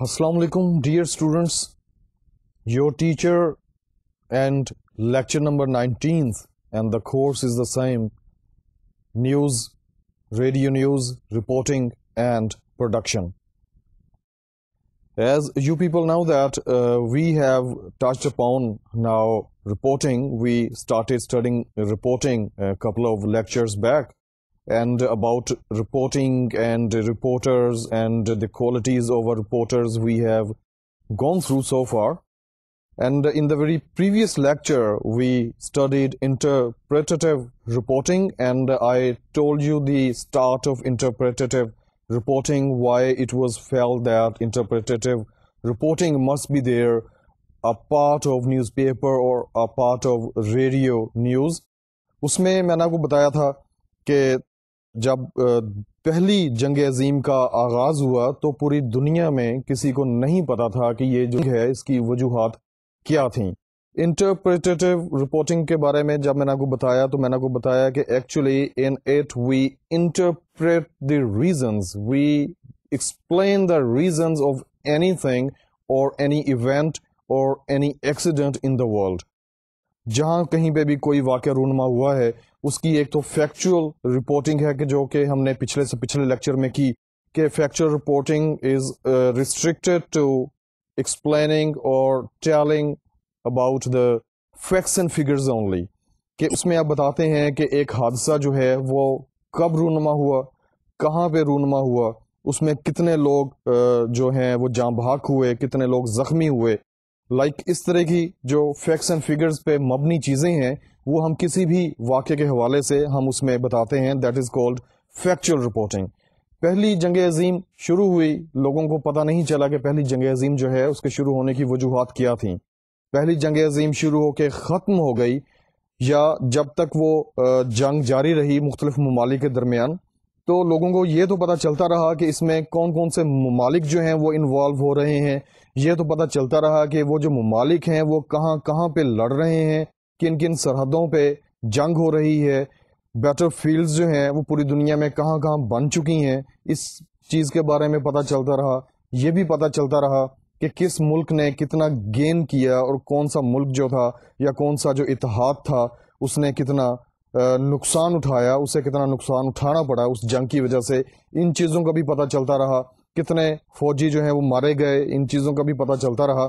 Assalamu alaikum, dear students. Your teacher and lecture number 19th, and the course is the same: news, radio news, reporting and production. As you people know that we have touched upon now reporting. We started studying reporting a couple of lectures back, and about reporting and reporters and the qualities of reporters we have gone through so far. And in the very previous lecture, we studied interpretative reporting, and I told you the start of interpretative reporting, why it was felt that interpretative reporting must be there, a part of newspaper or a part of radio news. اس میں نے آپ کو بتایا تھا کہ جب پہلی جنگ عظیم کا آغاز ہوا تو پوری دنیا میں کسی کو نہیں پتا تھا کہ یہ جنگ ہے، اس کی وجوہات کیا تھیں. انٹرپریٹیو رپورٹنگ کے بارے میں جب میں نے آپ کو بتایا تو میں نے آپ کو بتایا کہ actually in it we interpret the reasons, we explain the reasons of anything اور اینی ایونٹ اور any accident in the world. جہاں کہیں پہ بھی کوئی واقعہ رونما ہوا ہے اس کی ایک تو فیکچوئل رپورٹنگ ہے کہ جو کہ ہم نے پچھلے سے پچھلے لیکچر میں کی کہ factual reporting is restricted to explaining اور telling about the facts and figures only, کہ اس میں آپ بتاتے ہیں کہ ایک حادثہ جو ہے وہ کب رونما ہوا، کہاں پہ رونما ہوا، اس میں کتنے لوگ جو ہیں وہ جاں بحق ہوئے، کتنے لوگ زخمی ہوئے. اس طرح کی جو فیکٹس اینڈ فگرز پہ مبنی چیزیں ہیں وہ ہم کسی بھی واقعے کے حوالے سے ہم اس میں بتاتے ہیں. That is called factual reporting. پہلی جنگ عظیم شروع ہوئی، لوگوں کو پتہ نہیں چلا کہ پہلی جنگ عظیم جو ہے اس کے شروع ہونے کی وجوہات کیا تھیں. پہلی جنگ عظیم شروع ہو کے ختم ہو گئی یا جب تک وہ جنگ جاری رہی مختلف ممالک کے درمیان، تو لوگوں کو یہ تو پتہ چلتا رہا کہ اس میں کون کون سے ممالک جو ہیں وہ انوالو ہو رہے ہیں. یہ تو پتہ چلتا رہا کہ وہ جو ممالک ہیں وہ کہاں کہاں پہ لڑ رہے ہیں، کن کن سرحدوں پہ جنگ ہو رہی ہے. بیٹل فیلڈز جو ہیں وہ پوری دنیا میں کہاں کہاں بن چکی ہیں، اس چیز کے بارے میں پتہ چلتا رہا. یہ بھی پتہ چلتا رہا کہ کس ملک نے کتنا گین کیا اور کون سا ملک جو تھا یا کون سا جو اتحاد تھا اس نے کتنا نقصان اٹھایا، اسے کتنا نقصان اٹھانا پڑا اس جنگ کی وجہ سے. ان چیزوں کا بھی پتہ چلتا رہا، کتنے فوجی جو ہیں وہ مارے گئے، ان چیزوں کا بھی پتہ چلتا رہا.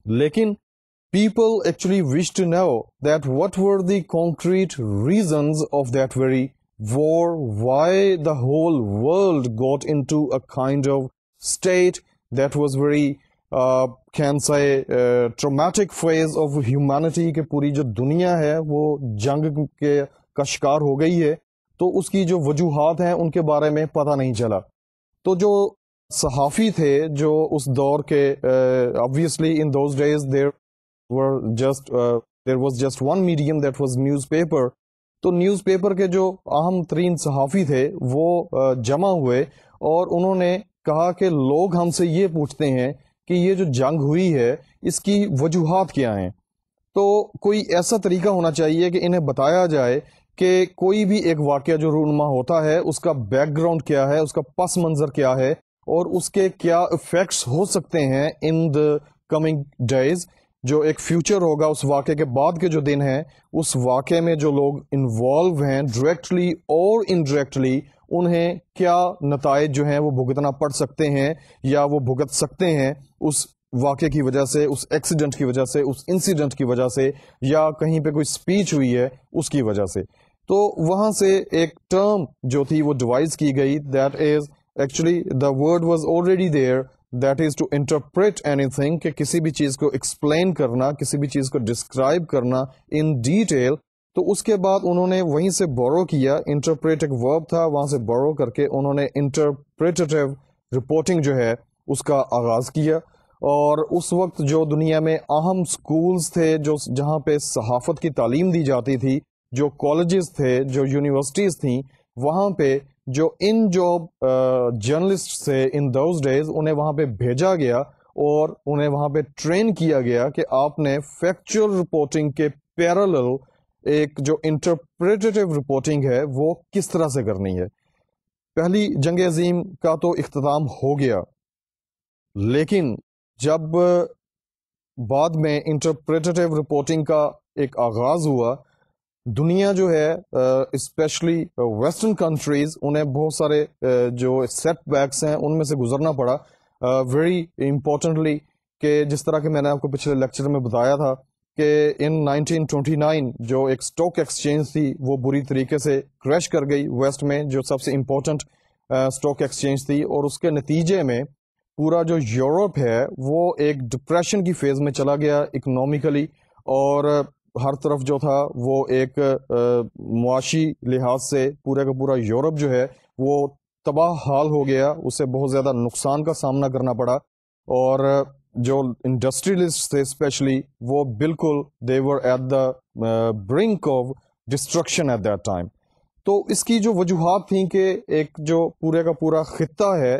لیکن people actually wish to know that what were the concrete reasons of that very war, why the whole world got into a kind of state that was very can say traumatic phase of humanity, کہ پوری جو دنیا ہے وہ جنگ کے کا شکار ہو گئی ہے. تو اس کی جو وجوہات ہیں ان کے بارے میں پتہ نہیں چلا. تو جو صحافی تھے جو اس دور کے obviously in those days there was just one medium, that was newspaper. تو نیوز پیپر کے جو اہم ترین صحافی تھے وہ جمع ہوئے اور انہوں نے کہا کہ لوگ ہم سے یہ پوچھتے ہیں کہ یہ جو جنگ ہوئی ہے اس کی وجوہات کیا ہیں. تو کوئی ایسا طریقہ ہونا چاہیے کہ انہیں بتایا جائے کہ کوئی بھی ایک واقعہ جو رونما ہوتا ہے اس کا بیک گراؤنڈ کیا ہے، اس کا پس منظر کیا ہے اور اس کے کیا افیکٹس ہو سکتے ہیں ان دا کمنگ ڈیز. جو ایک فیوچر ہوگا اس واقعے کے بعد کے جو دن ہیں، اس واقعے میں جو لوگ انوالو ہیں ڈائریکٹلی اور انڈائریکٹلی انہیں کیا نتائج جو ہیں وہ بھگتنا پڑ سکتے ہیں یا وہ بھگت سکتے ہیں اس واقعے کی وجہ سے، اس ایکسیڈنٹ کی وجہ سے، اس انسیڈنٹ کی وجہ سے، یا کہیں پہ کوئی اسپیچ ہوئی ہے اس کی وجہ سے. تو وہاں سے ایک ٹرم جو تھی وہ ڈیوائز کی گئی. That is actually the word was already there, that is to interpret anything, کہ کسی بھی چیز کو ایکسپلین کرنا، کسی بھی چیز کو ڈسکرائب کرنا ان ڈیٹیل. تو اس کے بعد انہوں نے وہیں سے بورو کیا، انٹرپریٹ ایک ورب تھا، وہاں سے بورو کر کے انہوں نے انٹرپریٹیو رپورٹنگ جو ہے اس کا آغاز کیا. اور اس وقت جو دنیا میں اہم سکولز تھے جو جہاں پہ صحافت کی تعلیم دی جاتی تھی، جو کالجز تھے، جو یونیورسٹیز تھیں، وہاں پہ جو ان جاب جرنلسٹ تھے ان دوز ڈیز انہیں وہاں پہ بھیجا گیا اور انہیں وہاں پہ ٹرین کیا گیا کہ آپ نے فیکچوئل رپورٹنگ کے پیرالل ایک جو انٹرپریٹیو رپورٹنگ ہے وہ کس طرح سے کرنی ہے. پہلی جنگ عظیم کا تو اختتام ہو گیا، لیکن جب بعد میں انٹرپریٹیو رپورٹنگ کا ایک آغاز ہوا، دنیا جو ہے اسپیشلی ویسٹرن کنٹریز، انہیں بہت سارے جو سیٹ بیکس ہیں ان میں سے گزرنا پڑا. ویری امپورٹنٹلی کہ جس طرح کہ میں نے آپ کو پچھلے لیکچر میں بتایا تھا کہ ان 1929 جو ایک اسٹاک ایکسچینج تھی وہ بری طریقے سے کریش کر گئی ویسٹ میں، جو سب سے امپورٹنٹ اسٹاک ایکسچینج تھی، اور اس کے نتیجے میں پورا جو یورپ ہے وہ ایک ڈپریشن کی فیز میں چلا گیا اکنامیکلی، اور ہر طرف جو تھا وہ ایک معاشی لحاظ سے پورے کا پورا یورپ جو ہے وہ تباہ حال ہو گیا، اسے بہت زیادہ نقصان کا سامنا کرنا پڑا. اور جو انڈسٹریلسٹ تھے اسپیشلی وہ بالکل they were at the brink of destruction at that time. تو اس کی جو وجوہات تھیں کہ ایک جو پورے کا پورا خطہ ہے،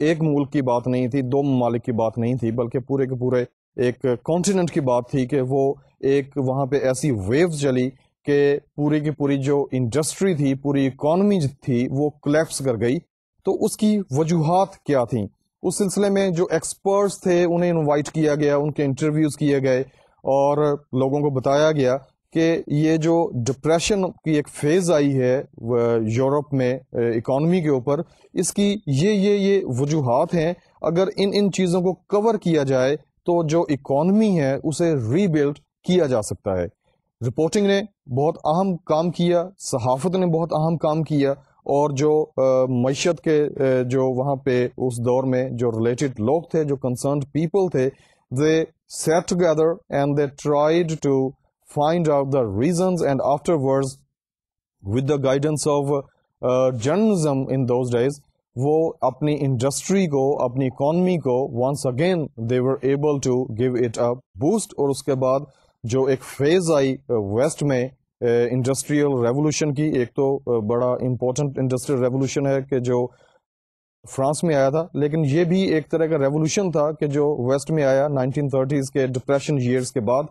ایک ملک کی بات نہیں تھی، دو ممالک کی بات نہیں تھی، بلکہ پورے کے پورے ایک کانٹیننٹ کی بات تھی کہ وہ ایک وہاں پہ ایسی ویوز چلی کہ پوری کی پوری جو انڈسٹری تھی، پوری اکانومی تھی وہ کلیپس کر گئی. تو اس کی وجوہات کیا تھیں؟ اس سلسلے میں جو ایکسپرٹس تھے انہیں انوائٹ کیا گیا، ان کے انٹرویوز کیے گئے اور لوگوں کو بتایا گیا کہ یہ جو ڈپریشن کی ایک فیز آئی ہے یورپ میں اکانومی کے اوپر، اس کی یہ وجوہات ہیں. اگر ان چیزوں کو کور کیا جائے تو جو اکانومی ہے اسے ری بلڈ کیا جا سکتا ہے. رپورٹنگ نے بہت اہم کام کیا، صحافت نے بہت اہم کام کیا، اور جو معیشت کے جو وہاں پہ اس دور میں جو ریلیٹڈ لوگ تھے، جو کنسرنڈ پیپل تھے، they sat together and they tried to find out the reasons, and afterwards with the guidance of journalism in those days وہ اپنی انڈسٹری کو، اپنی اکانومی کو once again they were able to give it a boost. اور اس کے بعد جو ایک فیز آئی ویسٹ میں انڈسٹریل ریولوشن کی، ایک تو بڑا امپورٹنٹ انڈسٹریل ریولوشن ہے کہ جو فرانس میں آیا تھا، لیکن یہ بھی ایک طرح کا ریولوشن تھا کہ جو ویسٹ میں آیا 1930s کے ڈپریشن ایئرس کے بعد.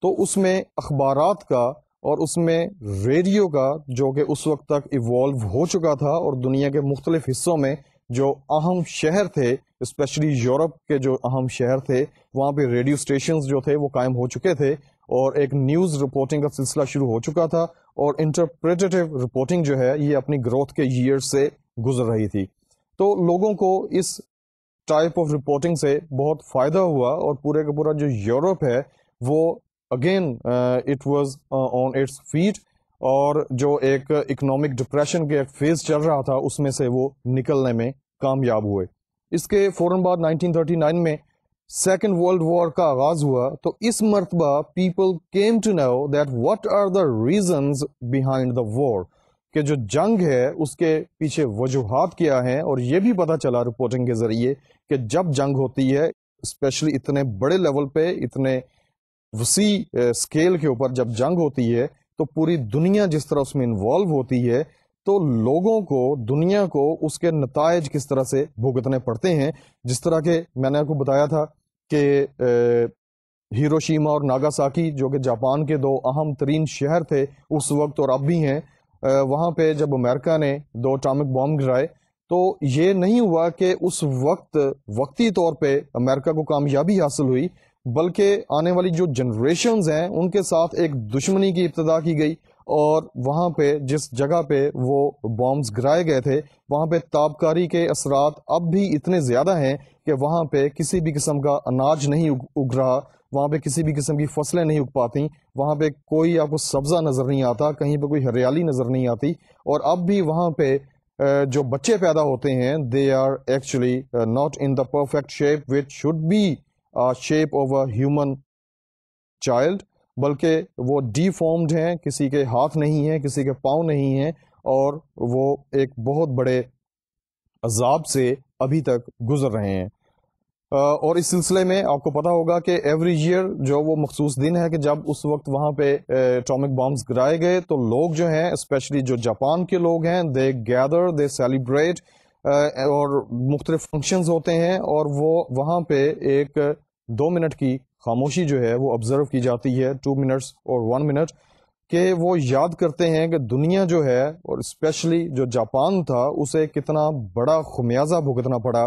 تو اس میں اخبارات کا اور اس میں ریڈیو کا جو کہ اس وقت تک ایوالو ہو چکا تھا، اور دنیا کے مختلف حصوں میں جو اہم شہر تھے، اسپیشلی یورپ کے جو اہم شہر تھے، وہاں پہ ریڈیو اسٹیشنز جو تھے وہ قائم ہو چکے تھے، اور ایک نیوز رپورٹنگ کا سلسلہ شروع ہو چکا تھا، اور انٹرپریٹیو رپورٹنگ جو ہے یہ اپنی گروتھ کے ایئر سے گزر رہی تھی. تو لوگوں کو اس ٹائپ آف رپورٹنگ سے بہت فائدہ ہوا، اور پورے کا پورا جو یورپ ہے وہ again it was on its feet, اور جو ایک اکنامک ڈپریشن کے ایک فیز چل رہا تھا اس میں سے وہ نکلنے میں کامیاب ہوئے. اس کے فوراً بعد 1939 میں سیکنڈ ورلڈ وار کا آغاز ہوا. تو اس مرتبہ people came to know that what are the reasons behind the war, کہ جو جنگ ہے اس کے پیچھے وجوہات کیا ہیں. اور یہ بھی پتہ چلا رپورٹنگ کے ذریعے کہ جب جنگ ہوتی ہے، اسپیشلی اتنے بڑے لیول پہ، اتنے وسیع اسکیل کے اوپر جب جنگ ہوتی ہے، تو پوری دنیا جس طرح اس میں انوالو ہوتی ہے، تو لوگوں کو، دنیا کو اس کے نتائج کس طرح سے بھگتنے پڑتے ہیں. جس طرح کہ میں نے آپ کو بتایا تھا کہ ہیروشیما اور ناگاساکی جو کہ جاپان کے دو اہم ترین شہر تھے اس وقت اور اب بھی ہیں، وہاں پہ جب امریکہ نے 2 اٹامک بام گرائے، تو یہ نہیں ہوا کہ اس وقت وقتی طور پہ امریکہ کو کامیابی حاصل ہوئی، بلکہ آنے والی جو جنریشنز ہیں ان کے ساتھ ایک دشمنی کی ابتدا کی گئی. اور وہاں پہ جس جگہ پہ وہ بامز گرائے گئے تھے وہاں پہ تابکاری کے اثرات اب بھی اتنے زیادہ ہیں کہ وہاں پہ کسی بھی قسم کا اناج نہیں اگ رہا، وہاں پہ کسی بھی قسم کی فصلیں نہیں اگ پاتی، وہاں پہ کوئی آپ کو سبزہ نظر نہیں آتا، کہیں پہ کوئی ہریالی نظر نہیں آتی. اور اب بھی وہاں پہ جو بچے پیدا ہوتے ہیں they are actually not in the perfect shape which should be shape of a human child، بلکہ وہ ڈی فارمڈ ہیں، کسی کے ہاتھ نہیں ہیں، کسی کے پاؤں نہیں ہیں، اور وہ ایک بہت بڑے عذاب سے ابھی تک گزر رہے ہیں. اور اس سلسلے میں آپ کو پتا ہوگا کہ ایوری ایئر جو وہ مخصوص دن ہے کہ جب اس وقت وہاں پہ اٹامک بامز گرائے گئے، تو لوگ جو ہیں اسپیشلی جو جاپان کے لوگ ہیں دے گیدر، دے سیلیبریٹ، اور مختلف فنکشنز ہوتے ہیں، اور وہ وہاں پہ ایک 2 منٹ کی خاموشی جو ہے وہ آبزرو کی جاتی ہے، 2 منٹس اور 1 منٹ، کہ وہ یاد کرتے ہیں کہ دنیا جو ہے اور اسپیشلی جو جاپان تھا اسے کتنا بڑا خمیازہ بھگتنا پڑا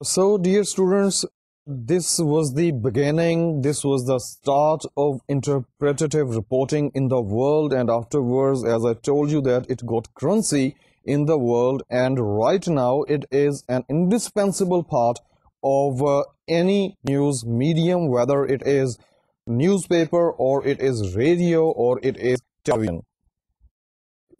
So dear students, this was the beginning, this was the start of interpretative reporting in the world, and afterwards, as I told you, that it got currency in the world, and right now it is an indispensable part of any news medium, whether it is newspaper or it is radio or it is television.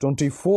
24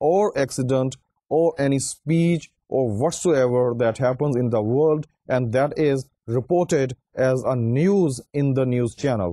or accident or any speech or whatsoever that happens in the world, and that is reported as a news in the news channel.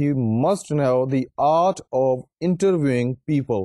he must know the art of interviewing people,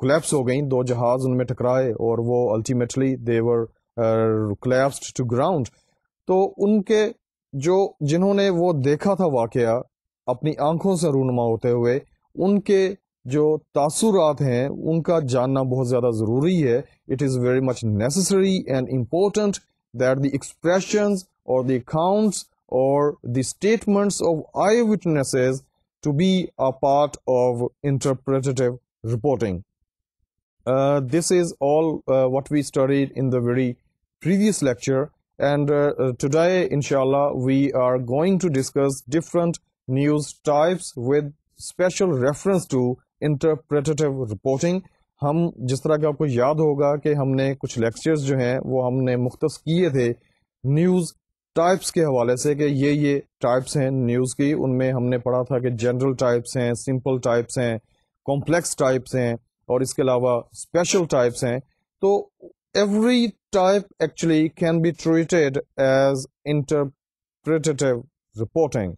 collapse ہو گئیں, 2 جہاز ان میں ٹکرائے اور وہ ultimately they were collapsed to ground. تو ان کے جنہوں نے وہ دیکھا تھا واقعہ اپنی آنکھوں سے رونما ہوتے ہوئے, ان کے جو تاثرات ہیں ان کا جاننا بہت زیادہ ضروری ہے. It is very much necessary and important that the expressions اور دی اکاؤنٹس اور the statements of eyewitnesses to be a part of interpretive reporting. This is all what we studied in the very previous lecture, and today inshallah we are going to discuss different news types with special reference to interpretative reporting. ہم جس طرح کہ آپ کو یاد ہوگا کہ ہم نے کچھ لیکچرز جو ہیں وہ ہم نے مختص کیے تھے نیوز ٹائپس کے حوالے سے کہ یہ ٹائپس ہیں نیوز کی. ان میں ہم نے پڑھا تھا کہ جنرل ٹائپس ہیں, سمپل ٹائپس ہیں, کمپلیکس ٹائپس ہیں, اور اس کے علاوہ اسپیشل ٹائپس ہیں. تو every type actually can be treated as interpretive reporting.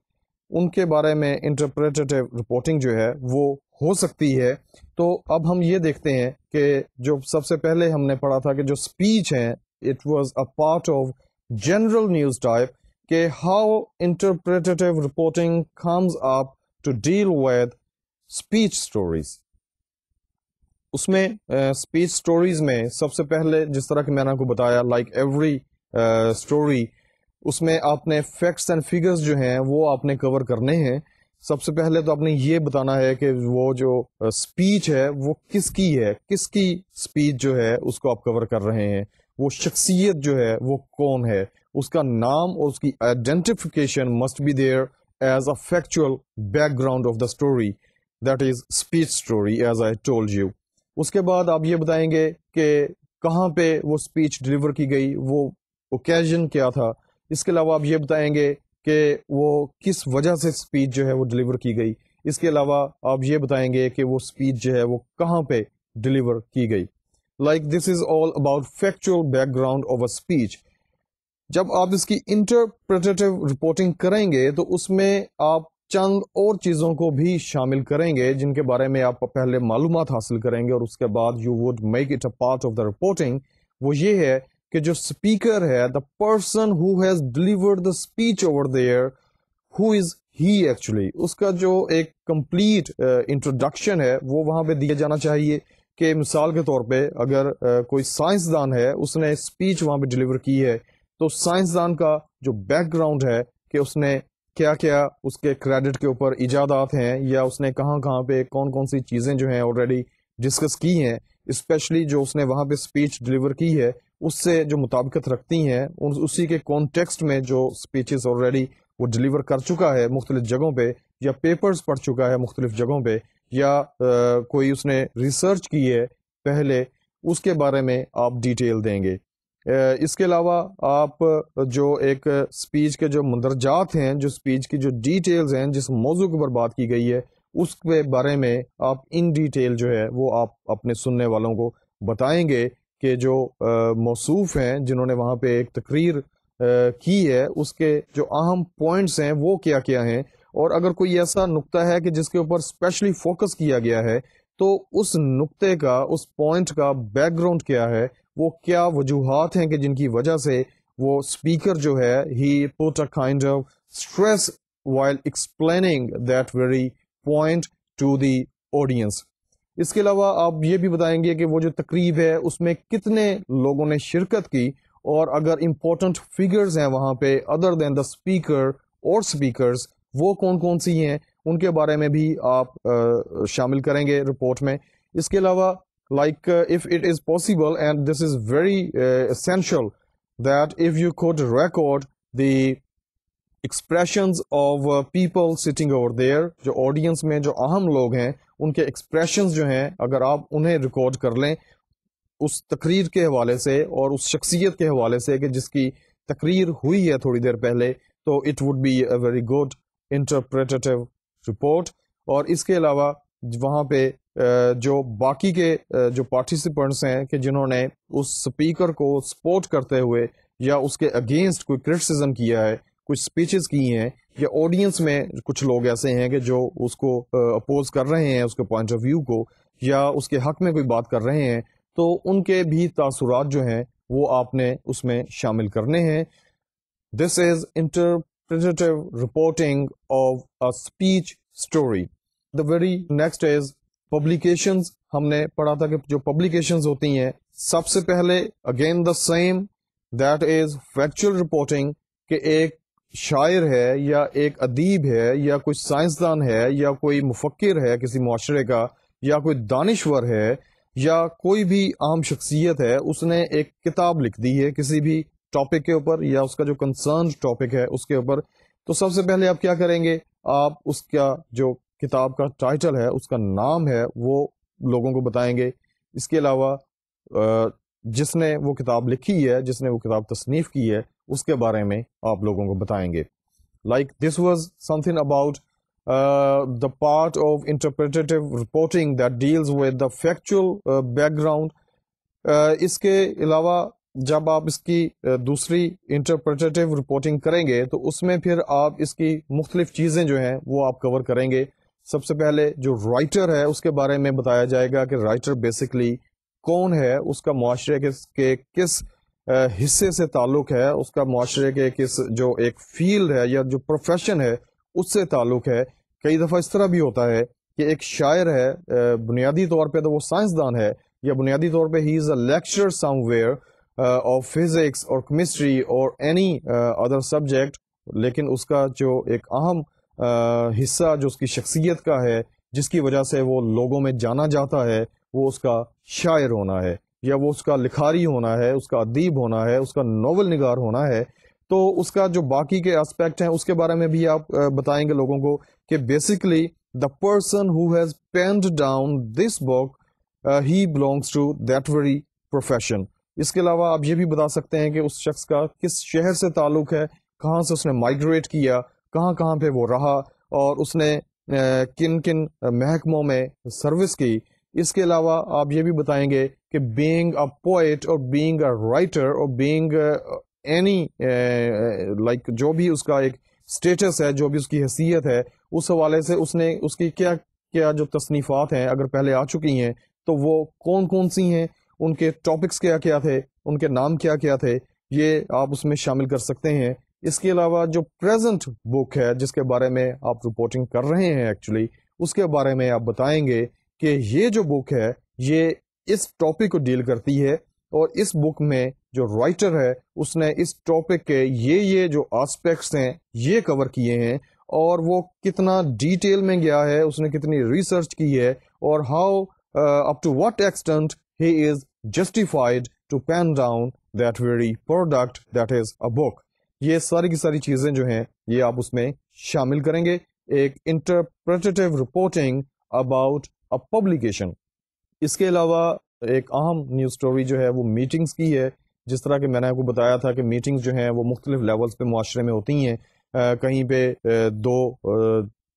ان کے بارے میں انٹرپریٹیو رپورٹنگ جو ہے وہ ہو سکتی ہے. تو اب ہم یہ دیکھتے ہیں کہ جو سب سے پہلے ہم نے پڑھا تھا کہ جو اسپیچ ہیں it was a part of general news type, کہ how interpretive reporting comes up to deal with speech stories. اس میں اسپیچ اسٹوریز میں سب سے پہلے جس طرح کہ میں نے آپ کو بتایا لائک ایوری اسٹوری, اس میں آپ نے فیکٹس اینڈ فگرز جو ہیں وہ آپ نے کور کرنے ہیں. سب سے پہلے تو آپ نے یہ بتانا ہے کہ وہ جو اسپیچ ہے وہ کس کی ہے, کس کی اسپیچ جو ہے اس کو آپ کور کر رہے ہیں. وہ شخصیت جو ہے وہ کون ہے, اس کا نام اور اس کی identification must be there as a factual background of the story, that is speech story as I told you. اس کے بعد آپ یہ بتائیں گے کہ کہاں پہ وہ اسپیچ ڈلیور کی گئی, وہ اوکیزن کیا تھا. اس کے علاوہ آپ یہ بتائیں گے کہ وہ کس وجہ سے اسپیچ جو ہے وہ ڈلیور کی گئی. اس کے علاوہ آپ یہ بتائیں گے کہ وہ اسپیچ جو ہے وہ کہاں پہ ڈلیور کی گئی. Like this is all about factual background of a speech. جب آپ اس کی انٹرپریٹیو رپورٹنگ کریں گے تو اس میں آپ چند اور چیزوں کو بھی شامل کریں گے جن کے بارے میں آپ پہلے معلومات حاصل کریں گے, اور اس کے بعد you would make it a part of the reporting. وہ یہ ہے کہ جو اسپیکر ہے, the person who has delivered the speech over there, who is he actually, اس کا جو ایک کمپلیٹ انٹروڈکشن ہے وہ وہاں پہ دیا جانا چاہیے. کہ مثال کے طور پہ اگر کوئی سائنسدان ہے, اس نے اسپیچ وہاں پہ ڈلیور کی ہے, تو سائنسدان کا جو بیک گراؤنڈ ہے کہ اس نے کیا کیا اس کے کریڈٹ کے اوپر ایجادات ہیں, یا اس نے کہاں کہاں پہ کون کون سی چیزیں جو ہیں آلریڈی ڈسکس کی ہیں, اسپیشلی جو اس نے وہاں پہ اسپیچ ڈلیور کی ہے اس سے جو مطابقت رکھتی ہیں, اسی کے کانٹیکسٹ میں جو اسپیچز آلریڈی وہ ڈلیور کر چکا ہے مختلف جگہوں پہ, یا پیپرز پڑھ چکا ہے مختلف جگہوں پہ, یا کوئی اس نے ریسرچ کی ہے پہلے, اس کے بارے میں آپ ڈیٹیل دیں گے. اس کے علاوہ آپ جو ایک اسپیچ کے جو مندرجات ہیں, جو اسپیچ کی جو ڈیٹیلز ہیں, جس موضوع کے اوپر بات کی گئی ہے اس کے بارے میں آپ ان ڈیٹیل جو ہے وہ آپ اپنے سننے والوں کو بتائیں گے کہ جو موصوف ہیں جنہوں نے وہاں پہ ایک تقریر کی ہے اس کے جو اہم پوائنٹس ہیں وہ کیا کیا ہیں, اور اگر کوئی ایسا نقطہ ہے کہ جس کے اوپر اسپیشلی فوکس کیا گیا ہے تو اس نقطے کا, اس پوائنٹ کا بیک گراؤنڈ کیا ہے, وہ کیا وجوہات ہیں کہ جن کی وجہ سے وہ اسپیکر جو ہے he put a kind of stress while explaining that very point to the audience. اس کے علاوہ آپ یہ بھی بتائیں گے کہ وہ جو تقریب ہے اس میں کتنے لوگوں نے شرکت کی, اور اگر امپورٹنٹ فگرز ہیں وہاں پہ ادر دین دا اسپیکر اور اسپیکرز, وہ کون کون سی ہیں, ان کے بارے میں بھی آپ شامل کریں گے رپورٹ میں. اس کے علاوہ like if it is possible, and this is very essential, that if you could record the expressions of people sitting over there, جو audience میں جو اہم لوگ ہیں ان کے expressions جو ہیں اگر آپ انہیں ریکارڈ کر لیں اس تقریر کے حوالے سے اور اس شخصیت کے حوالے سے کہ جس کی تقریر ہوئی ہے تھوڑی دیر پہلے, تو it would be a very good interpretative report. اور اس کے علاوہ وہاں پہ جو باقی کے جو پارٹیسپینٹس ہیں کہ جنہوں نے اس سپیکر کو سپورٹ کرتے ہوئے یا اس کے اگینسٹ کوئی کرٹیسزم کیا ہے, کچھ اسپیچز کی ہیں یا آڈینس میں کچھ لوگ ایسے ہیں کہ جو اس کو اپوز کر رہے ہیں اس کے پوائنٹ آف ویو کو یا اس کے حق میں کوئی بات کر رہے ہیں تو ان کے بھی تاثرات جو ہیں وہ آپ نے اس میں شامل کرنے ہیں. دس از interpretative reporting of a speech story. The very next is publications. ہم نے پڑھا تھا کہ جو publications ہوتی ہیں سب سے پہلے again the same, that is factual reporting, کہ ایک شاعر ہے یا ایک ادیب ہے یا کوئی سائنسدان ہے یا کوئی مفکر ہے کسی معاشرے کا یا کوئی دانشور ہے یا کوئی بھی عام شخصیت ہے, اس نے ایک کتاب لکھ دی ہے کسی بھی ٹاپک کے اوپر یا اس کا جو کنسرن ٹاپک ہے اس کے اوپر. تو سب سے پہلے آپ کیا کریں گے, آپ اس کا جو کتاب کا ٹائٹل ہے اس کا نام ہے وہ لوگوں کو بتائیں گے. اس کے علاوہ جس نے وہ کتاب لکھی ہے, جس نے وہ کتاب تصنیف کی ہے, اس کے بارے میں آپ لوگوں کو بتائیں گے. Like this was some thing about the part of interpretative reporting that deals with the factual background. اس کے علاوہ جب آپ اس کی دوسری انٹرپریٹیو رپورٹنگ کریں گے تو اس میں پھر آپ اس کی مختلف چیزیں جو ہیں وہ آپ کور کریں گے. سب سے پہلے جو رائٹر ہے اس کے بارے میں بتایا جائے گا کہ رائٹر بیسکلی کون ہے, اس کا معاشرے کے کس حصے سے تعلق ہے, اس کا معاشرے کے کس جو ایک فیلڈ ہے یا جو پروفیشن ہے اس سے تعلق ہے. کئی دفعہ اس طرح بھی ہوتا ہے کہ ایک شاعر ہے, بنیادی طور پہ تو وہ سائنسدان ہے یا بنیادی طور پہ he is a lecturer somewhere of physics اور کیمسٹری اور اینی ادر سبجیکٹ, لیکن اس کا جو ایک اہم حصہ جو اس کی شخصیت کا ہے جس کی وجہ سے وہ لوگوں میں جانا جاتا ہے وہ اس کا شاعر ہونا ہے یا وہ اس کا لکھاری ہونا ہے, اس کا ادیب ہونا ہے, اس کا ناول نگار ہونا ہے. تو اس کا جو باقی کے اسپیکٹ ہیں اس کے بارے میں بھی آپ بتائیں گے لوگوں کو کہ basically the person who has penned down this book he belongs to that very profession. اس کے علاوہ آپ یہ بھی بتا سکتے ہیں کہ اس شخص کا کس شہر سے تعلق ہے, کہاں سے اس نے مائگریٹ کیا, کہاں کہاں پہ وہ رہا اور اس نے کن کن محکموں میں سروس کی. اس کے علاوہ آپ یہ بھی بتائیں گے کہ بینگ اے پوئٹ اور بینگ اے رائٹر اور بینگ اینی لائک جو بھی اس کا ایک اسٹیٹس ہے, جو بھی اس کی حیثیت ہے, اس حوالے سے اس نے اس کی کیا کیا جو تصنیفات ہیں اگر پہلے آ چکی ہیں تو وہ کون کون سی ہیں, ان کے ٹاپکس کیا کیا تھے, ان کے نام کیا کیا تھے, یہ آپ اس میں شامل کر سکتے ہیں. اس کے علاوہ جو پریزنٹ بک ہے جس کے بارے میں آپ رپورٹنگ کر رہے ہیں ایکچولی, اس کے بارے میں آپ بتائیں گے کہ یہ جو بک ہے یہ اس ٹاپک کو ڈیل کرتی ہے اور اس بک میں جو رائٹر ہے اس نے اس ٹاپک کے یہ جو آسپیکٹس ہیں یہ کور کیے ہیں اور وہ کتنا ڈیٹیل میں گیا ہے, اس نے کتنی ریسرچ کی ہے اور how up to what extent he is justified to pen down that very product that is a book. یہ ساری کی ساری چیزیں جو ہیں یہ آپ اس میں شامل کریں گے. ایک interpretative reporting about a publication. اس کے علاوہ ایک اہم نیوز سٹوری جو ہے وہ میٹنگز کی ہے. جس طرح کہ میں نے آپ کو بتایا تھا کہ میٹنگز جو ہیں وہ مختلف لیولز پہ معاشرے میں ہوتی ہیں. کہیں پہ دو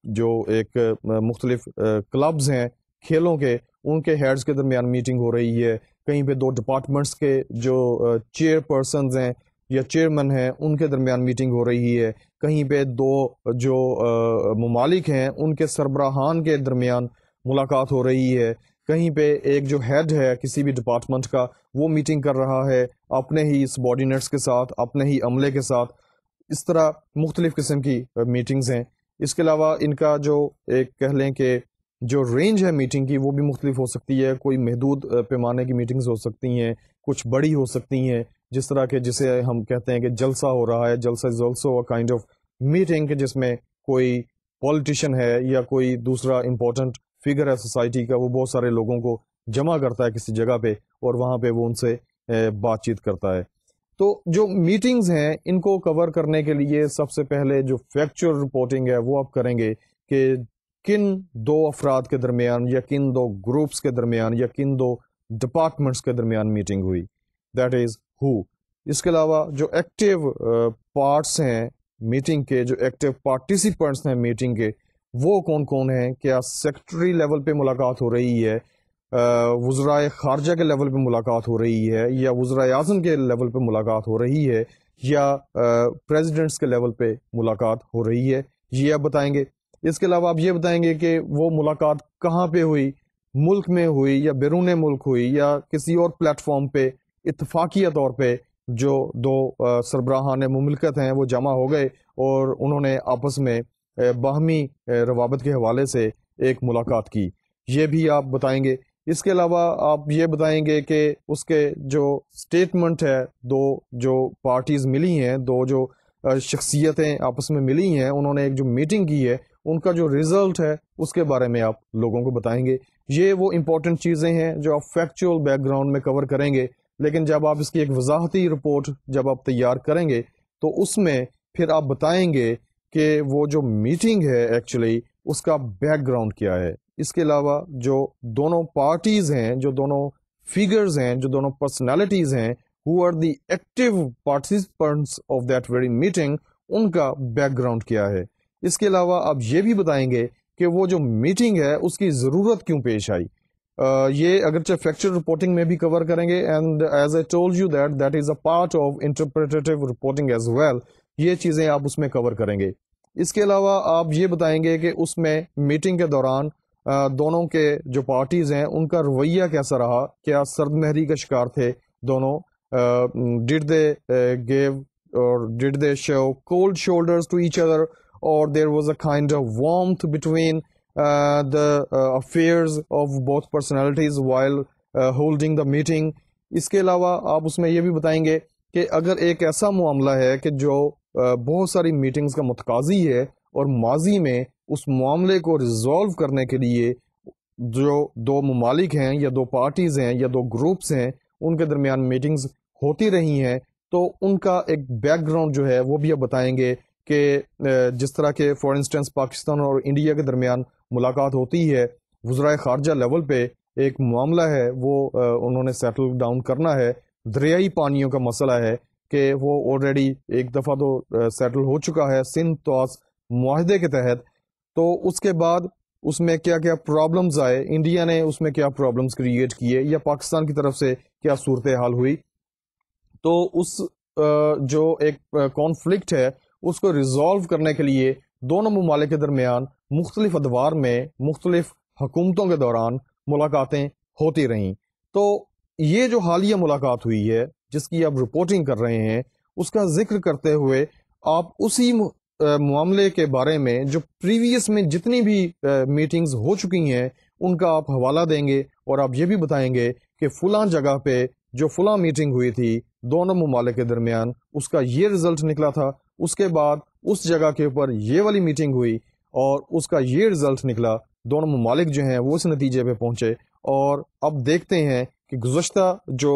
جو ایک مختلف کلبز ہیں کھیلوں کے, ان کے ہیڈز کے درمیان میٹنگ ہو رہی ہے. کہیں پہ دو ڈپارٹمنٹس کے جو چیئر پرسنز ہیں یا چیئرمین ہیں ان کے درمیان میٹنگ ہو رہی ہے. کہیں پہ دو جو ممالک ہیں ان کے سربراہان کے درمیان ملاقات ہو رہی ہے. کہیں پہ ایک جو ہیڈ ہے کسی بھی ڈپارٹمنٹ کا وہ میٹنگ کر رہا ہے اپنے ہی سبارڈینیٹس کے ساتھ, اپنے ہی عملے کے ساتھ. اس طرح مختلف قسم کی میٹنگز ہیں. اس کے علاوہ ان کا جو ایک کہہ لیں کہ جو رینج ہے میٹنگ کی وہ بھی مختلف ہو سکتی ہے. کوئی محدود پیمانے کی میٹنگز ہو سکتی ہیں, کچھ بڑی ہو سکتی ہیں, جس طرح کہ جسے ہم کہتے ہیں کہ جلسہ ہو رہا ہے. جلسہ is also a kind of meeting جس میں کوئی پولیٹیشین ہے یا کوئی دوسرا امپورٹنٹ فگر ہے سوسائٹی کا, وہ بہت سارے لوگوں کو جمع کرتا ہے کسی جگہ پہ اور وہاں پہ وہ ان سے بات چیت کرتا ہے. تو جو میٹنگز ہیں ان کو کور کرنے کے لیے سب سے پہلے جو فیکچوئل رپورٹنگ ہے وہ آپ کریں گے کہ کن دو افراد کے درمیان یا کن دو گروپس کے درمیان یا کن دو ڈپارٹمنٹس کے درمیان میٹنگ ہوئی, دیٹ از ہو. اس کے علاوہ جو ایکٹیو پارٹس ہیں میٹنگ کے, جو ایکٹیو پارٹیسپینٹس ہیں میٹنگ کے, وہ کون کون ہیں. کیا سیکرٹری لیول پہ ملاقات ہو رہی ہے, وزرائے خارجہ کے لیول پہ ملاقات ہو رہی ہے, یا وزرائے اعظم کے لیول پہ ملاقات ہو رہی ہے, یا پریزیڈنٹس کے لیول پہ ملاقات ہو رہی ہے، یہ آپ بتائیں گے۔ اس کے علاوہ آپ یہ بتائیں گے کہ وہ ملاقات کہاں پہ ہوئی، ملک میں ہوئی یا بیرون ملک ہوئی یا کسی اور پلیٹ فارم پہ اتفاقیہ طور پہ جو دو سربراہان مملکت ہیں وہ جمع ہو گئے اور انہوں نے آپس میں باہمی روابط کے حوالے سے ایک ملاقات کی، یہ بھی آپ بتائیں گے۔ اس کے علاوہ آپ یہ بتائیں گے کہ اس کے جو سٹیٹمنٹ ہے، دو جو پارٹیز ملی ہیں، دو جو شخصیتیں آپس میں ملی ہیں، انہوں نے ایک جو میٹنگ کی ہے، ان کا جو ریزلٹ ہے اس کے بارے میں آپ لوگوں کو بتائیں گے۔ یہ وہ امپورٹنٹ چیزیں ہیں جو آپ فیکچوئل بیک گراؤنڈ میں کور کریں گے، لیکن جب آپ اس کی ایک وضاحتی رپورٹ جب آپ تیار کریں گے تو اس میں پھر آپ بتائیں گے کہ وہ جو میٹنگ ہے ایکچولی اس کا بیک گراؤنڈ کیا ہے۔ اس کے علاوہ جو دونوں پارٹیز ہیں، جو دونوں فیگرز ہیں، جو دونوں پرسنالٹیز ہیں who are the active participants of that very meeting، ان کا بیک گراؤنڈ کیا ہے۔ اس کے علاوہ آپ یہ بھی بتائیں گے کہ وہ جو میٹنگ ہے اس کی ضرورت کیوں پیش آئی۔ یہ اگرچہ فیکچر رپورٹنگ میں بھی کور کریں گے، and as I told you that is a part of interpretive reporting as well, یہ چیزیں آپ اس میں کور کریں گے۔ اس کے علاوہ آپ یہ بتائیں گے کہ اس میں میٹنگ کے دوران دونوں کے جو پارٹیز ہیں ان کا رویہ کیسا رہا، کیا سرد مہری کا شکار تھے دونوں، did they give or did they show cold shoulders to each other, or there was a kind of warmth between the affairs of both personalities while holding the meeting۔ اس کے علاوہ آپ اس میں یہ بھی بتائیں گے کہ اگر ایک ایسا معاملہ ہے کہ جو بہت ساری میٹنگز کا متقاضی ہے اور ماضی میں اس معاملے کو ریزالو کرنے کے لیے جو دو ممالک ہیں یا دو پارٹیز ہیں یا دو گروپس ہیں ان کے درمیان میٹنگز ہوتی رہی ہیں، تو ان کا ایک بیک گراؤنڈ جو ہے وہ بھی آپ بتائیں گے کہ جس طرح کے فار انسٹنس پاکستان اور انڈیا کے درمیان ملاقات ہوتی ہے، وزرائے خارجہ لیول پہ ایک معاملہ ہے وہ انہوں نے سیٹل ڈاؤن کرنا ہے، دریائی پانیوں کا مسئلہ ہے کہ وہ آلریڈی ایک دفعہ تو سیٹل ہو چکا ہے سندھ طاس معاہدے کے تحت، تو اس کے بعد اس میں کیا کیا پرابلمز آئے، انڈیا نے اس میں کیا پرابلمز کریٹ کیے یا پاکستان کی طرف سے کیا صورتحال ہوئی، تو اس جو ایک کانفلکٹ ہے اس کو ریزالو کرنے کے لیے دونوں ممالک کے درمیان مختلف ادوار میں مختلف حکومتوں کے دوران ملاقاتیں ہوتی رہیں۔ تو یہ جو حالیہ ملاقات ہوئی ہے جس کی آپ رپورٹنگ کر رہے ہیں، اس کا ذکر کرتے ہوئے آپ اسی معاملے کے بارے میں جو پریویس میں جتنی بھی میٹنگز ہو چکی ہیں ان کا آپ حوالہ دیں گے، اور آپ یہ بھی بتائیں گے کہ فلاں جگہ پہ جو فلاں میٹنگ ہوئی تھی دونوں ممالک کے درمیان اس کا یہ رزلٹ نکلا تھا، اس کے بعد اس جگہ کے اوپر یہ والی میٹنگ ہوئی اور اس کا یہ رزلٹ نکلا، دونوں ممالک جو ہیں وہ اس نتیجے پہ پہنچے۔ اور اب دیکھتے ہیں کہ گزشتہ جو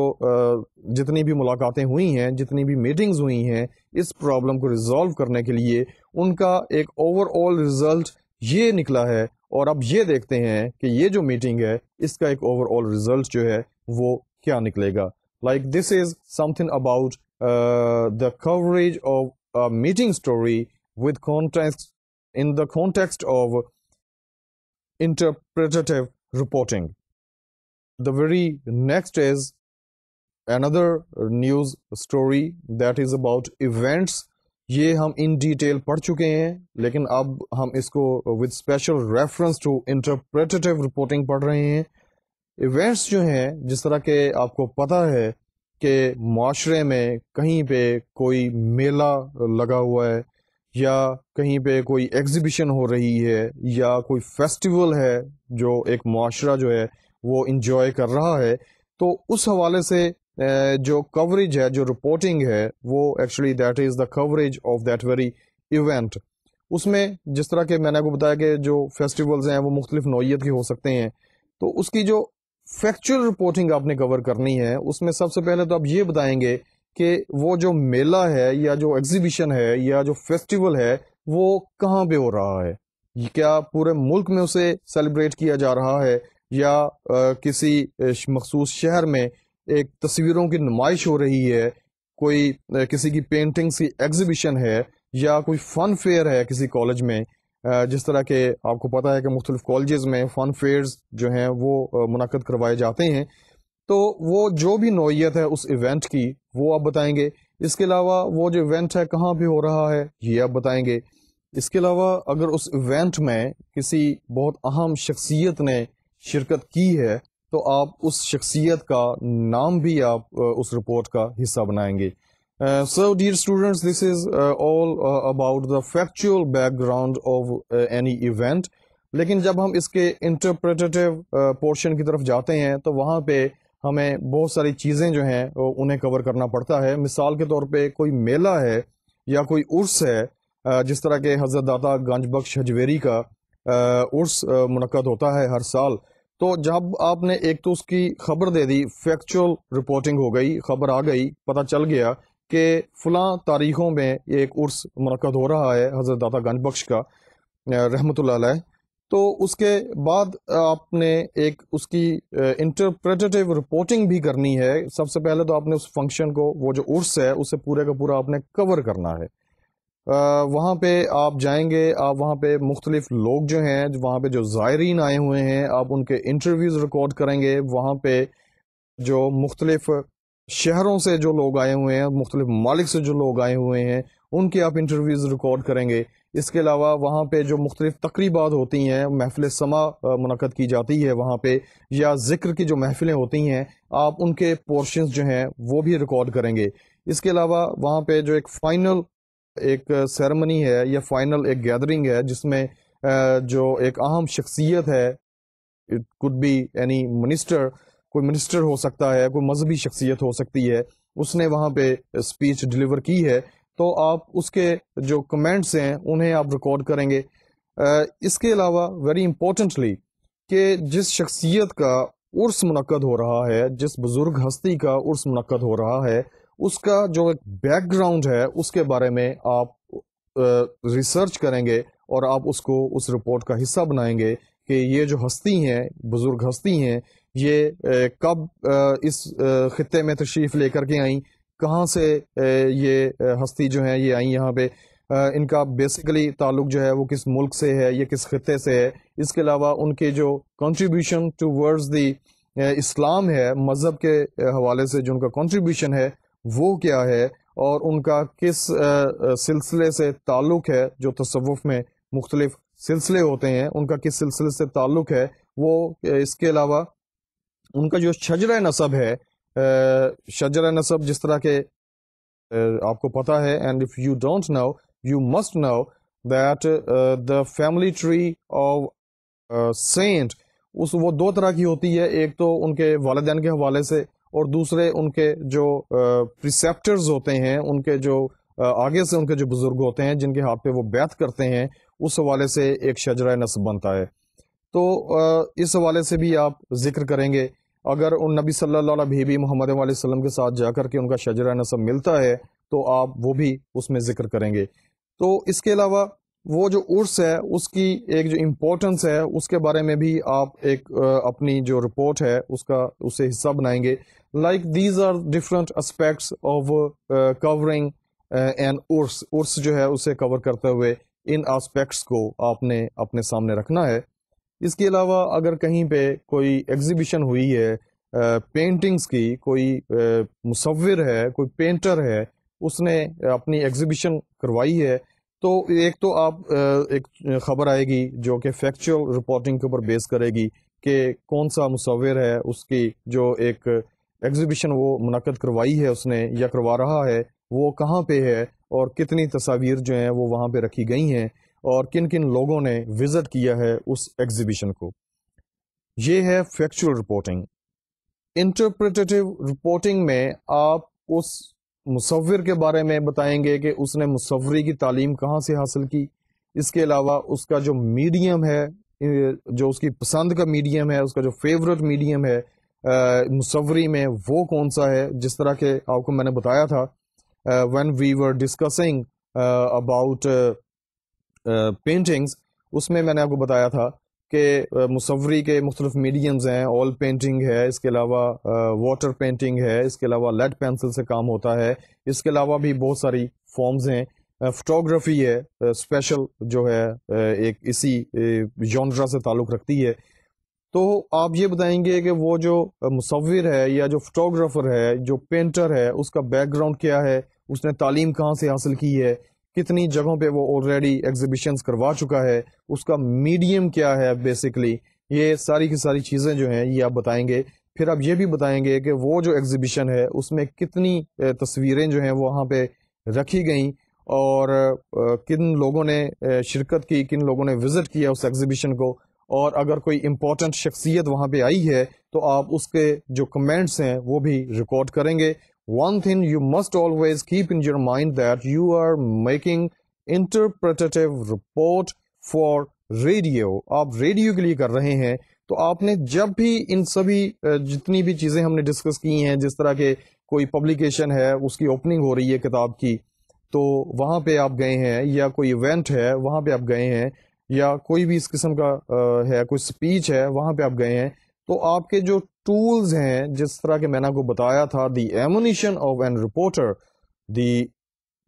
جتنی بھی ملاقاتیں ہوئی ہیں، جتنی بھی میٹنگز ہوئی ہیں، اس پرابلم کو ریزالو کرنے کے لیے ان کا ایک اوور آل رزلٹ یہ نکلا ہے، اور اب یہ دیکھتے ہیں کہ یہ جو میٹنگ ہے اس کا ایک اوور آل رزلٹ جو ہے وہ کیا نکلے گا۔ Like this is something about the coverage of meeting story with context in the context of interpretative reporting. The very next is another news story that is about events. یہ ہم in detail پڑھ چکے ہیں، لیکن اب ہم اس کو with special reference to interpretative reporting پڑھ رہے ہیں۔ ایونٹس جو ہیں، جس طرح کہ آپ کو پتہ ہے کہ معاشرے میں کہیں پہ کوئی میلہ لگا ہوا ہے یا کہیں پہ کوئی ایگزیبیشن ہو رہی ہے یا کوئی فیسٹیول ہے جو ایک معاشرہ جو ہے وہ انجوائے کر رہا ہے، تو اس حوالے سے جو کوریج ہے، جو رپورٹنگ ہے، وہ actually that is the coverage of that very event. اس میں جس طرح کہ میں نے آپ کو بتایا کہ جو فیسٹیولز ہیں وہ مختلف نوعیت کے ہو سکتے ہیں، تو اس کی جو فیکچوئل رپورٹنگ آپ نے کور کرنی ہے اس میں سب سے پہلے تو آپ یہ بتائیں گے کہ وہ جو میلہ ہے یا جو ایگزیبیشن ہے یا جو فیسٹیول ہے وہ کہاں پہ ہو رہا ہے، کیا پورے ملک میں اسے سیلیبریٹ کیا جا رہا ہے یا کسی مخصوص شہر میں ایک تصویروں کی نمائش ہو رہی ہے، کوئی کسی کی پینٹنگز کی ایگزیبیشن ہے یا کوئی فن فیئر ہے کسی کالج میں، جس طرح کہ آپ کو پتہ ہے کہ مختلف کالجز میں فن فیئرز جو ہیں وہ منعقد کروائے جاتے ہیں۔ تو وہ جو بھی نوعیت ہے اس ایونٹ کی وہ آپ بتائیں گے۔ اس کے علاوہ وہ جو ایونٹ ہے کہاں پہ ہو رہا ہے یہ آپ بتائیں گے. اس کے علاوہ اگر اس ایونٹ میں کسی بہت اہم شخصیت نے شرکت کی ہے تو آپ اس شخصیت کا نام بھی آپ اس رپورٹ کا حصہ بنائیں گے. So dear students, this is all about the factual background of any event. لیکن جب ہم اس کے انٹرپریٹیو پورشن کی طرف جاتے ہیں تو وہاں پہ ہمیں بہت ساری چیزیں جو ہیں انہیں کور کرنا پڑتا ہے. مثال کے طور پہ کوئی میلہ ہے یا کوئی عرس ہے، جس طرح کہ حضرت داتا گنج بخش حجویری کا عرس منعقد ہوتا ہے ہر سال. تو جب آپ نے ایک تو اس کی خبر دے دی، فیکچوئل رپورٹنگ ہو گئی، خبر آ گئی، پتہ چل گیا کہ فلاں تاریخوں میں ایک عرس منعقد ہو رہا ہے حضرت داتا گنج بخش کا رحمۃ اللہ علیہ. تو اس کے بعد آپ نے ایک اس کی انٹرپریٹیو رپورٹنگ بھی کرنی ہے. سب سے پہلے تو آپ نے اس فنکشن کو، وہ جو عرس ہے اسے پورے کا پورا آپ نے کور کرنا ہے. وہاں پہ آپ جائیں گے، آپ وہاں پہ مختلف لوگ جو ہیں، وہاں پہ جو زائرین آئے ہوئے ہیں، آپ ان کے انٹرویوز ریکارڈ کریں گے. وہاں پہ جو مختلف شہروں سے جو لوگ آئے ہوئے ہیں، مختلف ممالک سے جو لوگ آئے ہوئے ہیں، ان کے آپ انٹرویوز ریکارڈ کریں گے. اس کے علاوہ وہاں پہ جو مختلف تقریبات ہوتی ہیں، محفل سما منعقد کی جاتی ہے وہاں پہ، یا ذکر کی جو محفلیں ہوتی ہیں، آپ ان کے پورشنز جو ہیں وہ بھی ریکارڈ کریں گے. اس کے علاوہ وہاں پہ جو ایک فائنل ایک سیرمنی ہے یا فائنل ایک گیدرنگ ہے جس میں جو ایک اہم شخصیت ہے، it could be any minister, کوئی منسٹر ہو سکتا ہے، کوئی مذہبی شخصیت ہو سکتی ہے، اس نے وہاں پہ اسپیچ ڈلیور کی ہے، تو آپ اس کے جو کمنٹس ہیں انہیں آپ ریکارڈ کریں گے. اس کے علاوہ ویری امپورٹنٹلی کہ جس شخصیت کا عرس منعقد ہو رہا ہے، جس بزرگ ہستی کا عرس منعقد ہو رہا ہے، اس کا جو ایک بیک گراؤنڈ ہے اس کے بارے میں آپ ریسرچ کریں گے اور آپ اس کو اس رپورٹ کا حصہ بنائیں گے کہ یہ جو ہستی ہیں، بزرگ ہستی ہیں، یہ کب اس خطے میں تشریف لے کر کے آئیں، کہاں سے یہ ہستی جو ہیں یہ آئیں یہاں پہ، ان کا بیسیکلی تعلق جو ہے وہ کس ملک سے ہے، یہ کس خطے سے ہے. اس کے علاوہ ان کے جو کنٹریبیوشن ٹو ورڈز دی اسلام ہے، مذہب کے حوالے سے جو ان کا کنٹریبیوشن ہے وہ کیا ہے، اور ان کا کس سلسلے سے تعلق ہے. جو تصوف میں مختلف سلسلے ہوتے ہیں ان کا کس سلسلے سے تعلق ہے وہ. اس کے علاوہ ان کا جو شجرہ نسب ہے، شجرہ نسب جس طرح کے آپ کو پتہ ہے، and if you don't know you must know that the family tree of saint, وہ دو طرح کی ہوتی ہے. ایک تو ان کے والدین کے حوالے سے، اور دوسرے ان کے جو پریسیپٹرز ہوتے ہیں، ان کے جو آگے سے ان کے جو بزرگ ہوتے ہیں جن کے ہاتھ پہ وہ بیعت کرتے ہیں، اس حوالے سے ایک شجرہ نسب بنتا ہے. تو اس حوالے سے بھی آپ ذکر کریں گے. اگر ان نبی صلی اللہ علیہ حبیب محمد علیہ وسلم کے ساتھ جا کر کے ان کا شجرہ نسب ملتا ہے تو آپ وہ بھی اس میں ذکر کریں گے. تو اس کے علاوہ وہ جو عرس ہے اس کی ایک جو امپورٹنس ہے اس کے بارے میں بھی آپ ایک اپنی جو رپورٹ ہے اسے حصہ بنائیں گے. Like these are different aspects of covering an Urs. Urs جو ہے اسے کور کرتے ہوئے ان اسپیکٹس کو آپ نے اپنے سامنے رکھنا ہے. اس کے علاوہ اگر کہیں پہ کوئی ایگزیبیشن ہوئی ہے پینٹنگز کی، کوئی مصور ہے، کوئی پینٹر ہے، اس نے اپنی ایگزیبیشن کروائی ہے، تو ایک تو آپ ایک خبر آئے گی جو کہ فیکچوئل رپورٹنگ کے اوپر بیس کرے گی کہ کون سا مصور ہے، اس کی جو ایک ایگزیبیشن وہ منعقد کروائی ہے اس نے یا کروا رہا ہے وہ کہاں پہ ہے، اور کتنی تصاویر جو ہیں وہ وہاں پہ رکھی گئی ہیں، اور کن کن لوگوں نے وزٹ کیا ہے اس ایگزیبیشن کو. یہ ہے فیکچوئل رپورٹنگ. انٹرپریٹیو رپورٹنگ میں آپ اس مصور کے بارے میں بتائیں گے کہ اس نے مصوری کی تعلیم کہاں سے حاصل کی. اس کے علاوہ اس کا جو میڈیم ہے، جو اس کی پسند کا میڈیم ہے، اس کا جو فیورٹ میڈیم ہے مصوری میں وہ کون سا ہے. جس طرح کہ آپ کو میں نے بتایا تھا when we were discussing about paintings, اس میں نے آپ کو بتایا تھا کہ مصوری کے مختلف میڈیمز ہیں. آل پینٹنگ ہے، اس کے علاوہ واٹر پینٹنگ ہے، اس کے علاوہ لیڈ پینسل سے کام ہوتا ہے، اس کے علاوہ بھی بہت ساری فارمز ہیں. فوٹوگرافی ہے اسپیشل جو ہے ایک اسی جانرا سے تعلق رکھتی ہے. تو آپ یہ بتائیں گے کہ وہ جو مصور ہے یا جو فوٹوگرافر ہے، جو پینٹر ہے، اس کا بیک گراؤنڈ کیا ہے، اس نے تعلیم کہاں سے حاصل کی ہے, کتنی جگہوں پہ وہ آلریڈی ایگزیبیشنز کروا چکا ہے, اس کا میڈیم کیا ہے بیسکلی, یہ ساری کی ساری چیزیں جو ہیں یہ آپ بتائیں گے. پھر آپ یہ بھی بتائیں گے کہ وہ جو ایگزیبیشن ہے اس میں کتنی تصویریں جو ہیں وہ وہاں پہ رکھی گئیں, اور کن لوگوں نے شرکت کی, کن لوگوں نے وزٹ کیا اس ایگزیبیشن کو, اور اگر کوئی امپورٹنٹ شخصیت وہاں پہ آئی ہے تو آپ اس کے جو کمنٹس ہیں وہ بھی ریکارڈ کریں گے. One thing you must always keep in your mind that you are making interpretative report for radio. آپ ریڈیو کے لیے کر رہے ہیں, تو آپ نے جب بھی ان سبھی جتنی بھی چیزیں ہم نے ڈسکس کی ہیں, جس طرح کے کوئی پبلیکیشن ہے اس کی اوپننگ ہو رہی ہے کتاب کی تو وہاں پہ آپ گئے ہیں, یا کوئی ایونٹ ہے وہاں پہ آپ گئے ہیں, یا کوئی بھی اس قسم کا ہے کوئی اسپیچ ہے وہاں پہ آپ گئے ہیں, تو آپ کے جو ٹولز ہیں جس طرح کہ میں نے آپ کو بتایا تھا, the ammunition of an reporter, the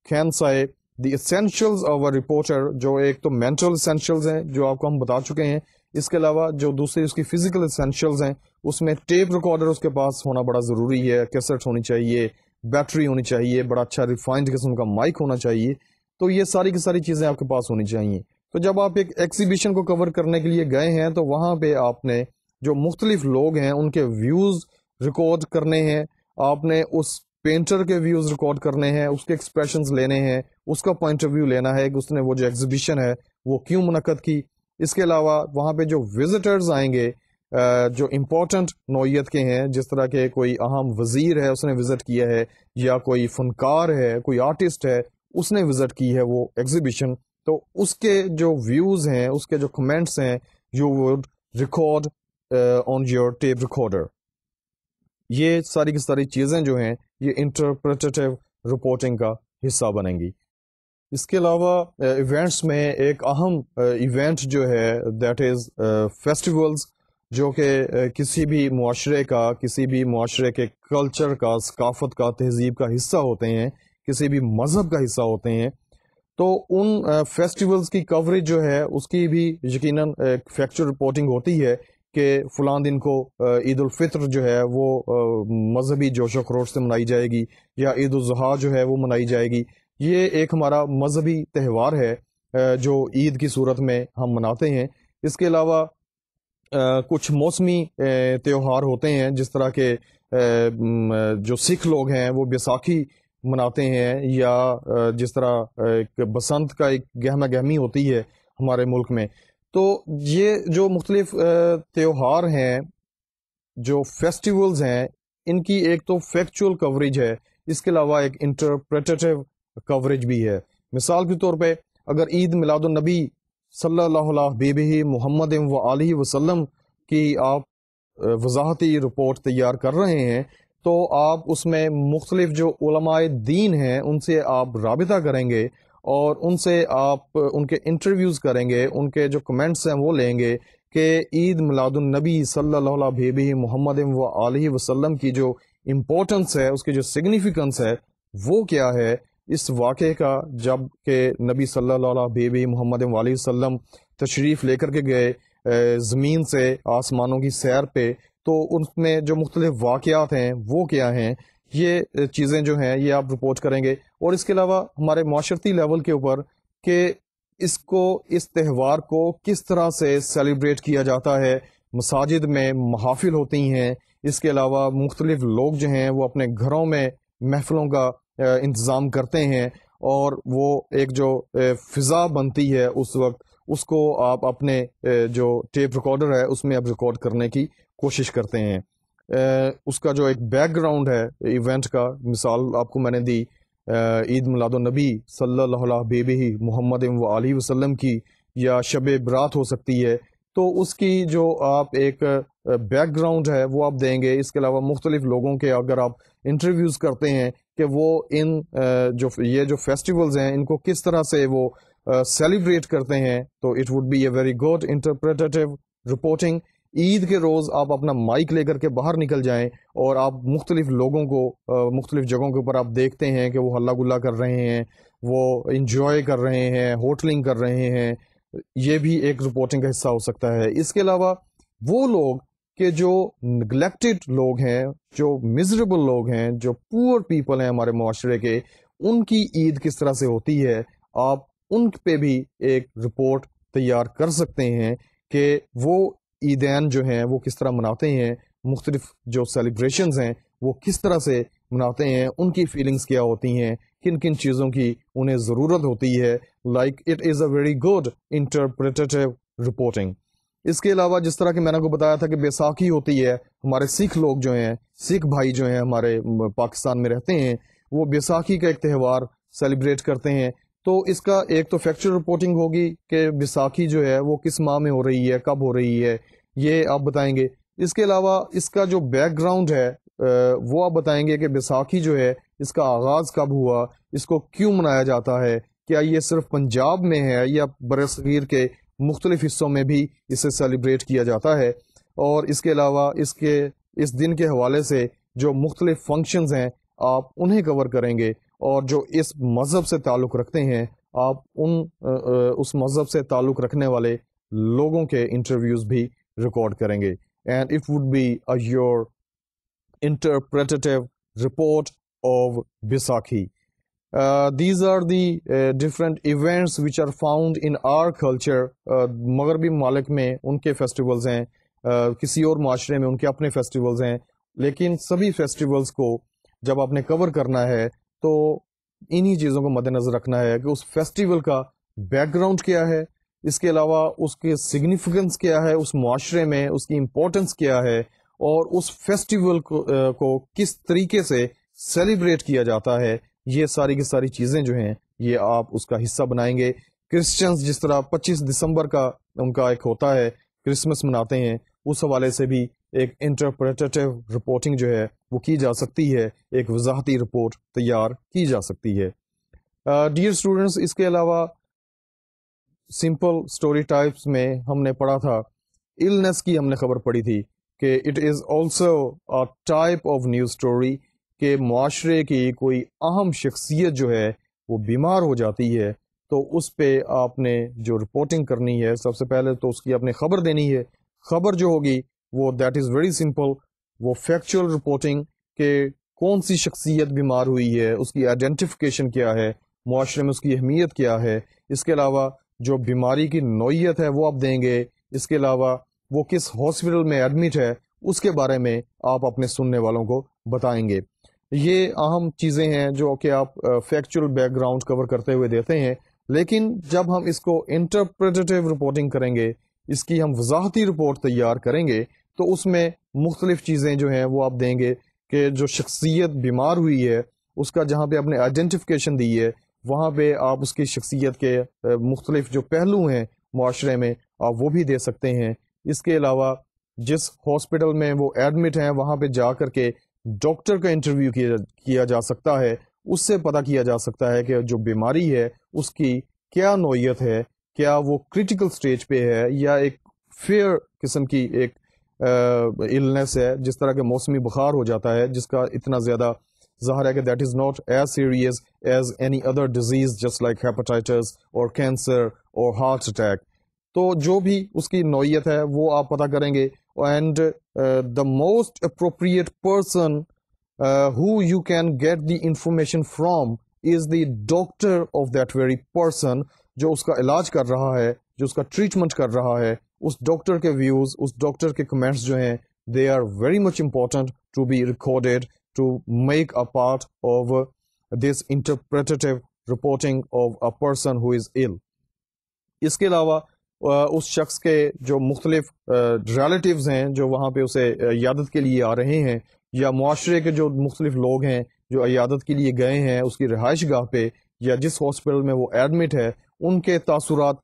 کین سے the essentials of a reporter, جو ایک تو مینٹل اسینشلز ہیں جو آپ کو ہم بتا چکے ہیں, اس کے علاوہ جو دوسری اس کی فزیکل اسینشلز ہیں اس میں ٹیپ ریکارڈر اس کے پاس ہونا بڑا ضروری ہے, کیسٹ ہونی چاہیے, بیٹری ہونی چاہیے, بڑا اچھا ریفائنڈ قسم کا مائک ہونا چاہیے, تو یہ ساری کی ساری چیزیں آپ کے پاس ہونی چاہیے. تو جب آپ ایک ایگزیبیشن کو کور کرنے کے لیے گئے ہیں تو وہاں پہ آپ نے جو مختلف لوگ ہیں ان کے ویوز ریکارڈ کرنے ہیں, آپ نے اس پینٹر کے ویوز ریکارڈ کرنے ہیں, اس کے ایکسپریشنز لینے ہیں, اس کا پوائنٹ آف ویو لینا ہے کہ اس نے وہ جو ایگزیبیشن ہے وہ کیوں منعقد کی. اس کے علاوہ وہاں پہ جو وزٹرز آئیں گے جو امپورٹنٹ نوعیت کے ہیں, جس طرح کے کوئی اہم وزیر ہے اس نے وزٹ کیا ہے, یا کوئی فنکار ہے, کوئی آرٹسٹ ہے اس نے وزٹ کی ہے وہ ایگزیبیشن, تو اس کے جو ویوز ہیں, اس کے جو کمنٹس ہیں, you would record on your tape recorder. یہ ساری کی ساری چیزیں جو ہیں یہ انٹرپریٹیو رپورٹنگ کا حصہ بنیں گی. اس کے علاوہ ایونٹس میں ایک اہم ایونٹ جو ہے دیٹ از فیسٹیولز, جو کہ کسی بھی معاشرے کا, کسی بھی معاشرے کے کلچر کا, ثقافت کا, تہذیب کا حصہ ہوتے ہیں, کسی بھی مذہب کا حصہ ہوتے ہیں. تو ان فیسٹیولز کی کوریج جو ہے اس کی بھی یقیناً فیکچر رپورٹنگ ہوتی ہے کہ فلاں دن کو عید الفطر جو ہے وہ مذہبی جوش و خروش سے منائی جائے گی, یا عید الاضحیٰ جو ہے وہ منائی جائے گی. یہ ایک ہمارا مذہبی تہوار ہے جو عید کی صورت میں ہم مناتے ہیں. اس کے علاوہ کچھ موسمی تہوار ہوتے ہیں, جس طرح کے جو سکھ لوگ ہیں وہ بیساکھی مناتے ہیں, یا جس طرح ایک بسنت کا ایک گہما گہمی ہوتی ہے ہمارے ملک میں. تو یہ جو مختلف تہوار ہیں, جو فیسٹیولز ہیں, ان کی ایک تو فیکچول کوریج ہے, اس کے علاوہ ایک انٹرپریٹیو کوریج بھی ہے. مثال کے طور پہ اگر عید میلاد النبی صلی اللہ علیہ محمد و آلہ وسلم کی آپ وضاحتی رپورٹ تیار کر رہے ہیں, تو آپ اس میں مختلف جو علماء دین ہیں ان سے آپ رابطہ کریں گے, اور ان سے آپ ان کے انٹرویوز کریں گے, ان کے جو کمنٹس ہیں وہ لیں گے کہ عید میلاد النبی صلی اللہ علیہ محمد و آلہ وسلم کی جو امپورٹنس ہے, اس کی جو سگنیفیکنس ہے وہ کیا ہے اس واقعے کا, جب کہ نبی صلی اللہ علیہ محمد و آلہ وسلم تشریف لے کر کے گئے زمین سے آسمانوں کی سیر پہ, تو ان میں جو مختلف واقعات ہیں وہ کیا ہیں, یہ چیزیں جو ہیں یہ آپ رپورٹ کریں گے. اور اس کے علاوہ ہمارے معاشرتی لیول کے اوپر کہ اس تہوار کو کس طرح سے سیلیبریٹ کیا جاتا ہے, مساجد میں محافل ہوتی ہیں, اس کے علاوہ مختلف لوگ جو ہیں وہ اپنے گھروں میں محفلوں کا انتظام کرتے ہیں, اور وہ ایک جو فضا بنتی ہے اس وقت, اس کو آپ اپنے جو ٹیپ ریکارڈر ہے اس میں آپ ریکارڈ کرنے کی کوشش کرتے ہیں. اس کا جو ایک بیک گراؤنڈ ہے ایونٹ کا, مثال آپ کو میں نے دی عید میلاد النبی صلی اللہ علیہ محمد و آلہ وسلم کی, یا شب برات ہو سکتی ہے, تو اس کی جو آپ ایک بیک گراؤنڈ ہے وہ آپ دیں گے. اس کے علاوہ مختلف لوگوں کے اگر آپ انٹرویوز کرتے ہیں کہ وہ ان یہ جو فیسٹیولز ہیں ان کو کس طرح سے وہ سیلیبریٹ کرتے ہیں, تو it would be a very good interpretive reporting. Eid کے روز آپ اپنا مائک لے کر کے باہر نکل جائیں, اور آپ مختلف لوگوں کو مختلف جگہوں کے اوپر آپ دیکھتے ہیں کہ وہ ہلا گلا کر رہے ہیں, وہ انجوائے کر رہے ہیں, ہوٹلنگ کر رہے ہیں, یہ بھی ایک رپورٹنگ کا حصہ ہو سکتا ہے. اس کے علاوہ وہ لوگ کہ جو نگلیکٹڈ لوگ ہیں, جو مزریبل لوگ ہیں, جو پور پیپل ہیں ہمارے معاشرے کے, ان کی عید کس طرح سے ہوتی ہے، آپ ان پہ بھی ایک رپورٹ تیار کر سکتے ہیں کہ وہ عیدین جو ہیں وہ کس طرح مناتے ہیں، مختلف جو سیلیبریشنز ہیں وہ کس طرح سے مناتے ہیں، ان کی فیلنگز کیا ہوتی ہیں، کن کن چیزوں کی انہیں ضرورت ہوتی ہے. Like it is a very good interpretive reporting. اس کے علاوہ جس طرح کہ میں نے کو بتایا تھا کہ بیساکھی ہوتی ہے، ہمارے سکھ لوگ جو ہیں، سکھ بھائی جو ہیں ہمارے پاکستان میں رہتے ہیں، وہ بیساکھی کا ایک تہوار سیلیبریٹ کرتے ہیں. تو اس کا ایک تو فیکچر رپورٹنگ ہوگی کہ بیساکھی جو ہے وہ کس ماہ میں ہو رہی ہے، کب ہو رہی ہے، یہ آپ بتائیں گے. اس کے علاوہ اس کا جو بیک گراؤنڈ ہے وہ آپ بتائیں گے کہ بیساکھی جو ہے اس کا آغاز کب ہوا، اس کو کیوں منایا جاتا ہے، کیا یہ صرف پنجاب میں ہے یا برصغیر کے مختلف حصوں میں بھی اسے سیلیبریٹ کیا جاتا ہے. اور اس کے علاوہ اس دن کے حوالے سے جو مختلف فنکشنز ہیں آپ انہیں کور کریں گے، اور جو اس مذہب سے تعلق رکھتے ہیں آپ اس مذہب سے تعلق رکھنے والے لوگوں کے انٹرویوز بھی ریکارڈ کریں گے. And it would be your interpretative report of Baisakhi. These are the different events which are found in our culture. مغربی ممالک میں ان کے فیسٹیولز ہیں، کسی اور معاشرے میں ان کے اپنے فیسٹیولز ہیں، لیکن سبھی فیسٹیولز کو جب آپ نے کور کرنا ہے تو انہی چیزوں کو مد نظر رکھنا ہے کہ اس فیسٹیول کا بیک گراؤنڈ کیا ہے، اس کے علاوہ اس کے سگنیفیکنس کیا ہے، اس معاشرے میں اس کی امپورٹنس کیا ہے، اور اس فیسٹیول کو کس طریقے سے سیلیبریٹ کیا جاتا ہے. یہ ساری کی ساری چیزیں جو ہیں یہ آپ اس کا حصہ بنائیں گے. کرسچنز جس طرح 25 دسمبر کا ان کا ایک ہوتا ہے، کرسمس مناتے ہیں، اس حوالے سے بھی ایک انٹرپریٹیو رپورٹنگ جو ہے وہ کی جا سکتی ہے، ایک وضاحتی رپورٹ تیار کی جا سکتی ہے. ڈیئر اسٹوڈنٹس، اس کے علاوہ سمپل سٹوری ٹائپس میں ہم نے پڑھا تھا، النس کی ہم نے خبر پڑھی تھی کہ it is also a type of news story, کہ معاشرے کی کوئی اہم شخصیت جو ہے وہ بیمار ہو جاتی ہے تو اس پہ آپ نے جو رپورٹنگ کرنی ہے، سب سے پہلے تو اس کی آپ نے خبر دینی ہے. خبر جو ہوگی وہ دیٹ از ویری سمپل، وہ فیکچوئل رپورٹنگ کہ کون سی شخصیت بیمار ہوئی ہے، اس کی آئیڈینٹیفیکیشن کیا ہے، معاشرے میں اس کی اہمیت کیا ہے. اس کے علاوہ جو بیماری کی نوعیت ہے وہ آپ دیں گے. اس کے علاوہ وہ کس ہاسپٹل میں ایڈمٹ ہے اس کے بارے میں آپ اپنے سننے والوں کو بتائیں گے. یہ اہم چیزیں ہیں جو کہ آپ فیکچوئل بیک گراؤنڈ کور کرتے ہوئے دیتے ہیں. لیکن جب ہم اس کو انٹرپریٹیو رپورٹنگ کریں گے، اس کی ہم وضاحتی رپورٹ تیار کریں گے، تو اس میں مختلف چیزیں جو ہیں وہ آپ دیں گے کہ جو شخصیت بیمار ہوئی ہے اس کا جہاں پہ آپ نے آئیڈینٹیفیکیشن دی ہے وہاں پہ آپ اس کی شخصیت کے مختلف جو پہلو ہیں معاشرے میں آپ وہ بھی دے سکتے ہیں. اس کے علاوہ جس ہاسپٹل میں وہ ایڈمٹ ہیں وہاں پہ جا کر کے ڈاکٹر کا انٹرویو کیا جا سکتا ہے، اس سے پتہ کیا جا سکتا ہے کہ جو بیماری ہے اس کی کیا نوعیت ہے، کیا وہ کریٹیکل سٹیج پہ ہے یا ایک فیئر قسم کی ایک النس ہے، جس طرح کے موسمی بخار ہو جاتا ہے جس کا اتنا زیادہ ظاہر ہے کہ that is not as serious as any other disease just like hepatitis اور کینسر اور ہارٹ اٹیک. تو جو بھی اس کی نوعیت ہے وہ آپ پتہ کریں گے. And the most appropriate person who you can get the information from is the doctor of that very person. جو اس کا علاج کر رہا ہے، جو اس کا ٹریٹمنٹ کر رہا ہے، اس ڈاکٹر کے ویوز، اس ڈاکٹر کے کمنٹس جو ہیں they are very much important to be recorded to make a part of this interpretative reporting of a person who is ill. اس کے علاوہ اس شخص کے جو مختلف ریلیٹیوز ہیں جو وہاں پہ اسے عیادت کے لیے آ رہے ہیں، یا معاشرے کے جو مختلف لوگ ہیں جو عیادت کے لیے گئے ہیں اس کی رہائش گاہ پہ یا جس ہاسپٹل میں وہ ایڈمٹ ہے، ان کے تاثرات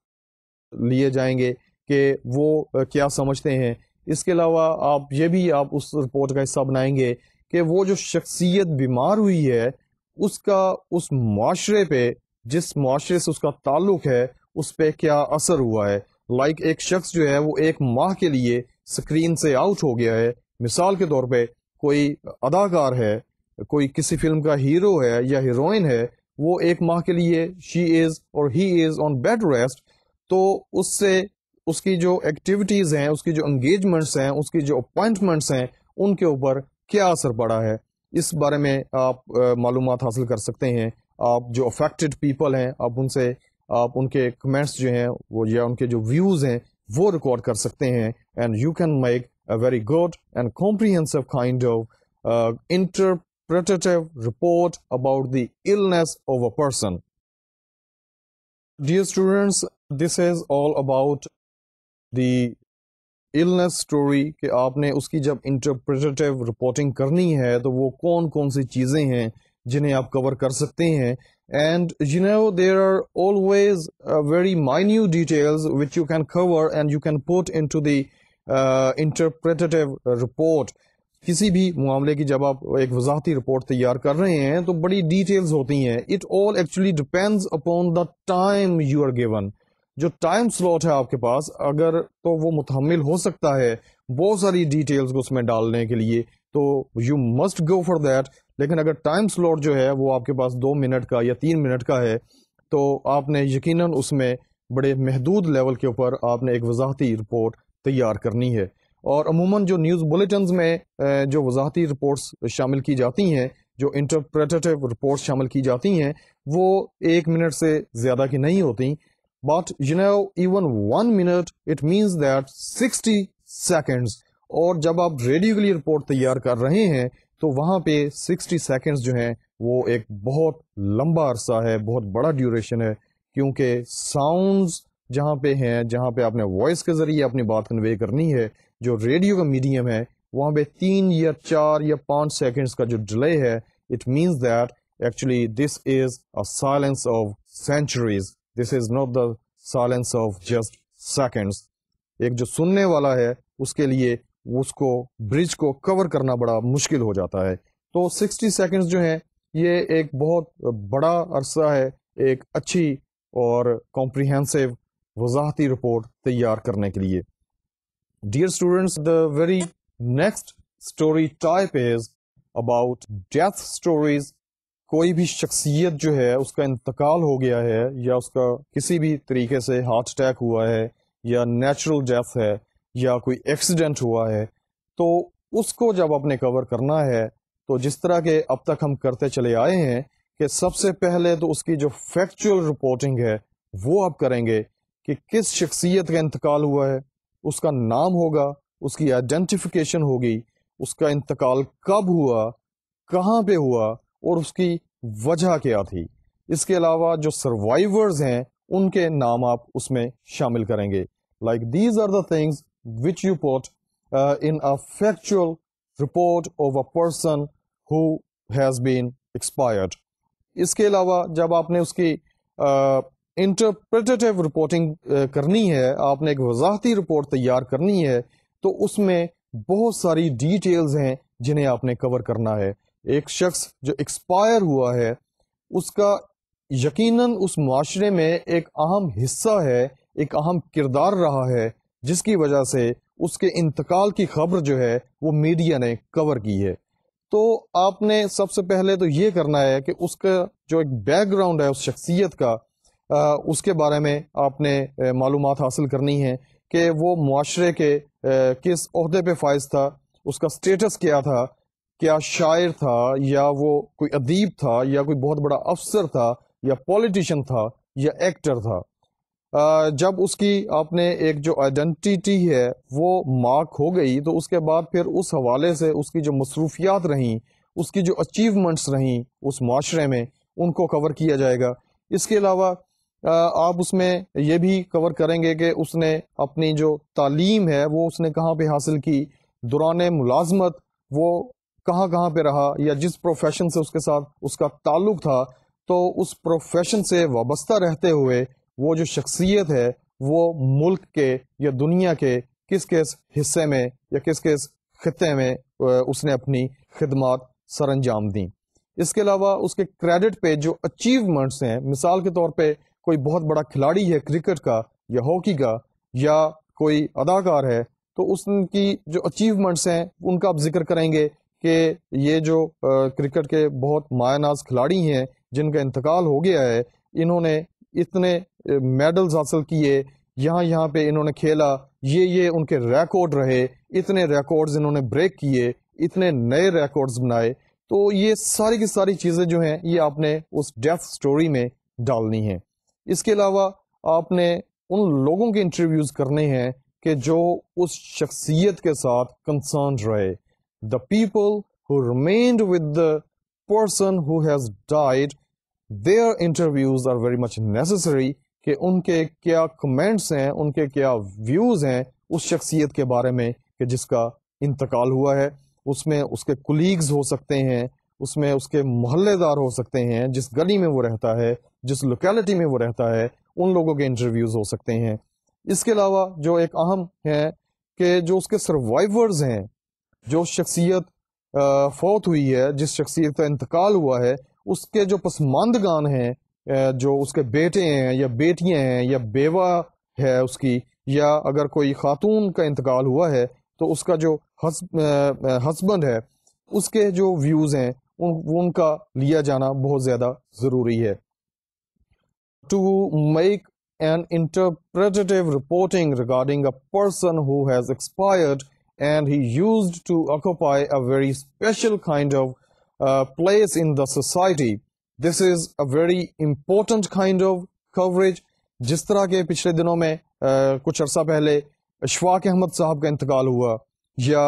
لیے جائیں گے کہ وہ کیا سمجھتے ہیں. اس کے علاوہ آپ اس رپورٹ کا حصہ بنائیں گے کہ وہ جو شخصیت بیمار ہوئی ہے اس کا اس معاشرے پہ، جس معاشرے سے اس کا تعلق ہے، اس پہ کیا اثر ہوا ہے. لائک ایک شخص جو ہے وہ 1 ماہ کے لیے اسکرین سے آؤٹ ہو گیا ہے. مثال کے طور پہ کوئی اداکار ہے، کوئی کسی فلم کا ہیرو ہے یا ہیروئن ہے، وہ 1 ماہ کے لیے شی از اور ہی از آن بیڈ ریسٹ، تو اس سے اس کی جو ایکٹیویٹیز ہیں، اس کی جو انگیجمنٹس ہیں، اس کی جو اپوائنٹمنٹس ہیں، ان کے اوپر کیا اثر پڑا ہے. اس بارے میں آپ معلومات حاصل کر سکتے ہیں آپ جو افیکٹڈ پیپل ہیں آپ ان سے آپ ان کے کمنٹس جو ہیں وہ یا ان کے جو ویوز ہیں وہ ریکارڈ کر سکتے ہیں, and you can make a very good and comprehensive kind of interpretative report about the illness of a person. Dear students, this is all about the illness story کہ آپ نے اس کی جب interpretative reporting کرنی ہے تو وہ کون کون سی چیزیں ہیں جنہیں آپ کور کر سکتے ہیں. And you know there are always very minute details which you can cover and you can put into the interpretative report. کسی بھی معاملے کی جب آپ ایک وضاحتی رپورٹ تیار کر رہے ہیں تو بڑی ڈیٹیلز ہوتی ہیں. It all actually depends upon the time you are given. جو ٹائم سلاٹ ہے آپ کے پاس اگر تو وہ متحمل ہو سکتا ہے بہت ساری ڈیٹیلز کو اس میں ڈالنے کے لیے, تو you must go for that. لیکن اگر ٹائم سلاٹ جو ہے وہ آپ کے پاس 2 منٹ کا یا 3 منٹ کا ہے تو آپ نے یقیناً اس میں بڑے محدود لیول کے اوپر آپ نے ایک وضاحتی رپورٹ تیار کرنی ہے. اور عموماً جو نیوز بلیٹنز میں جو وضاحتی رپورٹس شامل کی جاتی ہیں, جو انٹرپریٹیو رپورٹس شامل کی جاتی ہیں, وہ 1 منٹ سے زیادہ کی نہیں ہوتی. But you know even 1 minute it means that 60 seconds. اور جب آپ ریڈیو کے لیے رپورٹ تیار کر رہے ہیں تو وہاں پہ 60 سیکنڈز جو ہیں وہ ایک بہت لمبا عرصہ ہے, بہت بڑا ڈیوریشن ہے, کیونکہ ساؤنڈز جہاں پہ ہیں, جہاں پہ آپ نے وائس کے ذریعے اپنی بات کنوے کرنی ہے, جو ریڈیو کا میڈیم ہے وہاں پہ 3 یا 4 یا 5 سیکنڈز کا جو ڈیلے ہے, it means that actually this is a silence of centuries, this is not the silence of just seconds. ایک جو سننے والا ہے اس کے لیے اس کو برج کو کور کرنا بڑا مشکل ہو جاتا ہے. تو 60 سیکنڈز جو ہیں یہ ایک بہت بڑا عرصہ ہے ایک اچھی اور کمپریہنسو وضاحتی رپورٹ تیار کرنے کے لیے. Dear students, the very next story type is about death stories. کوئی بھی شخصیت جو ہے اس کا انتقال ہو گیا ہے یا اس کا کسی بھی طریقے سے ہارٹ اٹیک ہوا ہے یا نیچرل ڈیتھ ہے یا کوئی ایکسیڈنٹ ہوا ہے, تو اس کو جب آپ نے کور کرنا ہے تو جس طرح کے اب تک ہم کرتے چلے آئے ہیں کہ سب سے پہلے تو اس کی جو فیکچوئل رپورٹنگ ہے وہ آپ کریں گے کہ کس شخصیت کا انتقال ہوا ہے, اس کا نام ہوگا, اس کی آئیڈینٹیفیکیشن ہوگی, اس کا انتقال کب ہوا, کہاں پہ ہوا اور اس کی وجہ کیا تھی. اس کے علاوہ جو سروائیورز ہیں ان کے نام آپ اس میں شامل کریں گے. Like these are the things which you put in a factual report of a person who has been expired. اس کے علاوہ جب آپ نے اس کی انٹرپریٹیو رپورٹنگ کرنی ہے, آپ نے ایک وضاحتی رپورٹ تیار کرنی ہے, تو اس میں بہت ساری ڈیٹیلز ہیں جنہیں آپ نے کور کرنا ہے. ایک شخص جو ایکسپائر ہوا ہے اس کا یقیناً اس معاشرے میں ایک اہم حصہ ہے, ایک اہم کردار رہا ہے, جس کی وجہ سے اس کے انتقال کی خبر جو ہے وہ میڈیا نے کور کی ہے. تو آپ نے سب سے پہلے تو یہ کرنا ہے کہ اس کا جو ایک بیک گراؤنڈ ہے اس شخصیت کا, اس کے بارے میں آپ نے معلومات حاصل کرنی ہے کہ وہ معاشرے کے کس عہدے پہ فائز تھا, اس کا سٹیٹس کیا تھا, کیا شاعر تھا یا وہ کوئی ادیب تھا یا کوئی بہت بڑا افسر تھا یا پولیٹیشین تھا یا ایکٹر تھا. جب اس کی آپ نے ایک جو آئیڈینٹی ہے وہ مارک ہو گئی تو اس کے بعد پھر اس حوالے سے اس کی جو مصروفیات رہیں, اس کی جو اچیومنٹس رہیں اس معاشرے میں, ان کو کور کیا جائے گا. اس کے علاوہ آپ اس میں یہ بھی کور کریں گے کہ اس نے اپنی جو تعلیم ہے وہ اس نے کہاں پہ حاصل کی, دوران ملازمت وہ کہاں کہاں پہ رہا, یا جس پروفیشن سے اس کے ساتھ اس کا تعلق تھا تو اس پروفیشن سے وابستہ رہتے ہوئے وہ جو شخصیت ہے وہ ملک کے یا دنیا کے کس کس حصے میں یا کس کس خطے میں اس نے اپنی خدمات سر انجام دیں. اس کے علاوہ اس کے کریڈٹ پہ جو اچیومنٹس ہیں, مثال کے طور پہ کوئی بہت بڑا کھلاڑی ہے کرکٹ کا یا ہاکی کا یا کوئی اداکار ہے, تو اس کی جو اچیومنٹس ہیں ان کا آپ ذکر کریں گے کہ یہ جو کرکٹ کے بہت مایہ ناز کھلاڑی ہیں جن کا انتقال ہو گیا ہے, انہوں نے اتنے میڈلز حاصل کیے, یہاں پہ انہوں نے کھیلا, یہ ان کے ریکارڈ رہے, اتنے ریکارڈز انہوں نے بریک کیے, اتنے نئے ریکارڈز بنائے. تو یہ ساری کی ساری چیزیں جو ہیں یہ آپ نے اس ڈیتھ سٹوری میں ڈالنی ہیں. اس کے علاوہ آپ نے ان لوگوں کے انٹرویوز کرنے ہیں کہ جو اس شخصیت کے ساتھ کنسرنڈ رہے. The people who remained with the person who has died, their interviews are very much necessary کہ ان کے کیا کمنٹس ہیں, ان کے کیا ویوز ہیں اس شخصیت کے بارے میں کہ جس کا انتقال ہوا ہے. اس میں اس کے کولیگز ہو سکتے ہیں, اس میں اس کے محلے دار ہو سکتے ہیں, جس گلی میں وہ رہتا ہے, جس لوکیلٹی میں وہ رہتا ہے, ان لوگوں کے انٹرویوز ہو سکتے ہیں. اس کے علاوہ جو ایک اہم ہے کہ جو اس کے سروائیورز ہیں, جو شخصیت فوت ہوئی ہے, جس شخصیت کا انتقال ہوا ہے, اس کے جو پسماندگان ہیں, جو اس کے بیٹے ہیں یا بیٹیاں ہیں یا بیوہ ہے اس کی, یا اگر کوئی خاتون کا انتقال ہوا ہے تو اس کا جو ہسبینڈ ہے اس کے جو ویوز ہیں ان کا لیا جانا بہت زیادہ ضروری ہے. To make an interpretative reporting regarding a person who has expired and he used to occupy a very special kind of place in the society. This is a very important kind of coverage. جس طرح کے پچھلے دنوں میں کچھ عرصہ پہلے اشفاق احمد صاحب کا انتقال ہوا, یا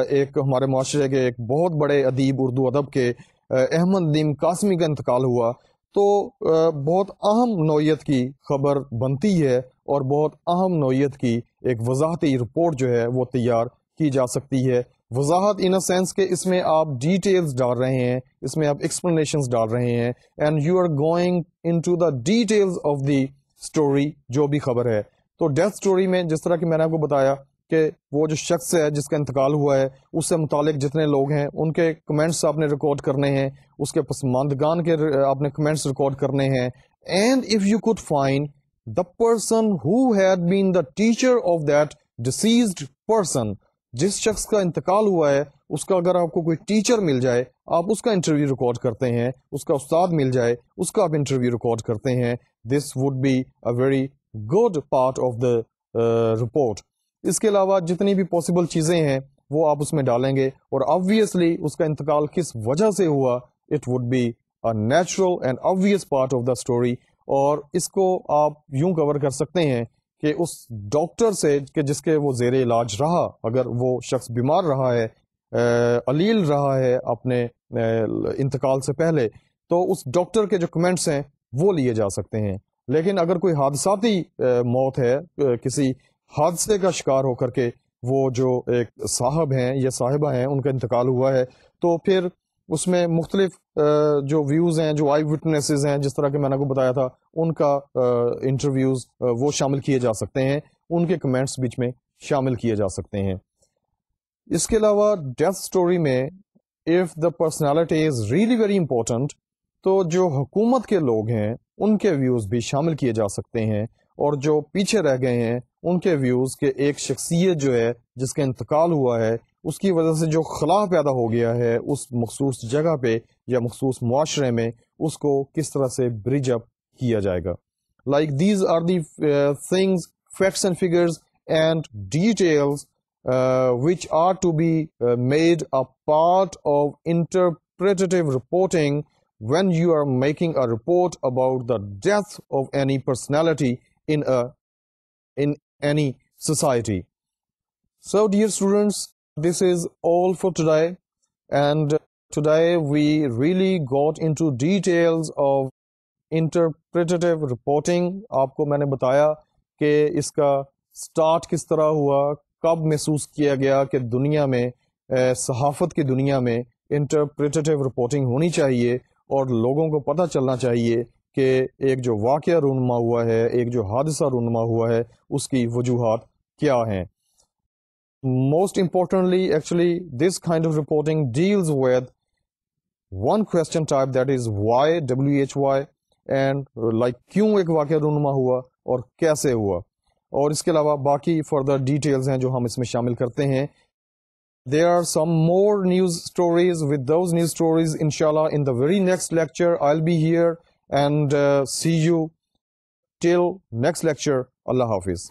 ایک ہمارے معاشرے کے ایک بہت بڑے ادیب اردو ادب کے احمد ندیم قاسمی کا انتقال ہوا, تو بہت اہم نوعیت کی خبر بنتی ہے اور بہت اہم نوعیت کی ایک وضاحتی رپورٹ جو ہے وہ تیار کی جا سکتی ہے. وضاحت ان اے سینس کہ اس میں آپ ڈیٹیلز ڈال رہے ہیں, اس میں آپ ایکسپلینیشنز ڈال رہے ہیں, and you are going into the details of the story, جو بھی خبر ہے. تو ڈیتھ اسٹوری میں جس طرح کہ میں نے آپ کو بتایا کہ وہ جو شخص ہے جس کا انتقال ہوا ہے اس سے متعلق جتنے لوگ ہیں ان کے کمنٹس آپ نے ریکارڈ کرنے ہیں, اس کے پسماندگان کے آپ نے کمنٹس ریکارڈ کرنے ہیں. And if you could find the person who had been the teacher of that deceased person, جس شخص کا انتقال ہوا ہے اس کا اگر آپ کو کوئی ٹیچر مل جائے, آپ اس کا انٹرویو ریکارڈ کرتے ہیں, اس کا استاد مل جائے اس کا آپ انٹرویو ریکارڈ کرتے ہیں. This would be a very good part of the report. اس کے علاوہ جتنی بھی پاسبل چیزیں ہیں وہ آپ اس میں ڈالیں گے, اور آبویسلی اس کا انتقال کس وجہ سے ہوا, it would be a natural and obvious part of the story. اور اس کو آپ یوں کور کر سکتے ہیں کہ اس ڈاکٹر سے کہ جس کے وہ زیر علاج رہا, اگر وہ شخص بیمار رہا ہے, علیل رہا ہے اپنے انتقال سے پہلے, تو اس ڈاکٹر کے جو کمنٹس ہیں وہ لیے جا سکتے ہیں. لیکن اگر کوئی حادثاتی موت ہے, کسی حادثے کا شکار ہو کر کے وہ جو ایک صاحب ہیں یا صاحبہ ہیں ان کا انتقال ہوا ہے, تو پھر اس میں مختلف جو ویوز ہیں, جو آئی وٹنسز ہیں, جس طرح کہ میں نے کو بتایا تھا, ان کا انٹرویوز وہ شامل کیے جا سکتے ہیں, ان کے کمنٹس بیچ میں شامل کیے جا سکتے ہیں. اس کے علاوہ ڈیتھ سٹوری میں if the personality is really very important, تو جو حکومت کے لوگ ہیں ان کے ویوز بھی شامل کیے جا سکتے ہیں, اور جو پیچھے رہ گئے ہیں ان کے ویوز کہ ایک شخصیت جو ہے جس کا انتقال ہوا ہے اس کی وجہ سے جو خلا پیدا ہو گیا ہے اس مخصوص جگہ پہ یا مخصوص معاشرے میں, اس کو کس طرح سے برج اپ کیا جائے گا. Like these are the things, facts and figures and details which are to be made a part of interpretative reporting when you are making a report about the death of any personality in any society. So dear students, this is all for today, and today we really got into details of interpretative reporting. آپ کو میں نے بتایا کہ اس کا start کس طرح ہوا, کب محسوس کیا گیا کہ دنیا میں, صحافت کی دنیا میں انٹرپریٹیو رپورٹنگ ہونی چاہیے, اور لوگوں کو پتہ چلنا چاہیے کہ ایک جو واقعہ رونما ہوا ہے, ایک جو حادثہ رونما ہوا ہے, اس کی وجوہات کیا ہیں. Most importantly actually this kind of reporting deals with one question type, that is why, WHY, and like کیوں ایک واقعہ رونما ہوا اور کیسے ہوا. اور اس کے علاوہ باقی فردر ڈیٹیلز ہیں جو ہم اس میں شامل کرتے ہیں. There are some more news stories. With those news stories, inshallah, in the very next lecture, I'll be here, and see you till next lecture. Allah Hafiz.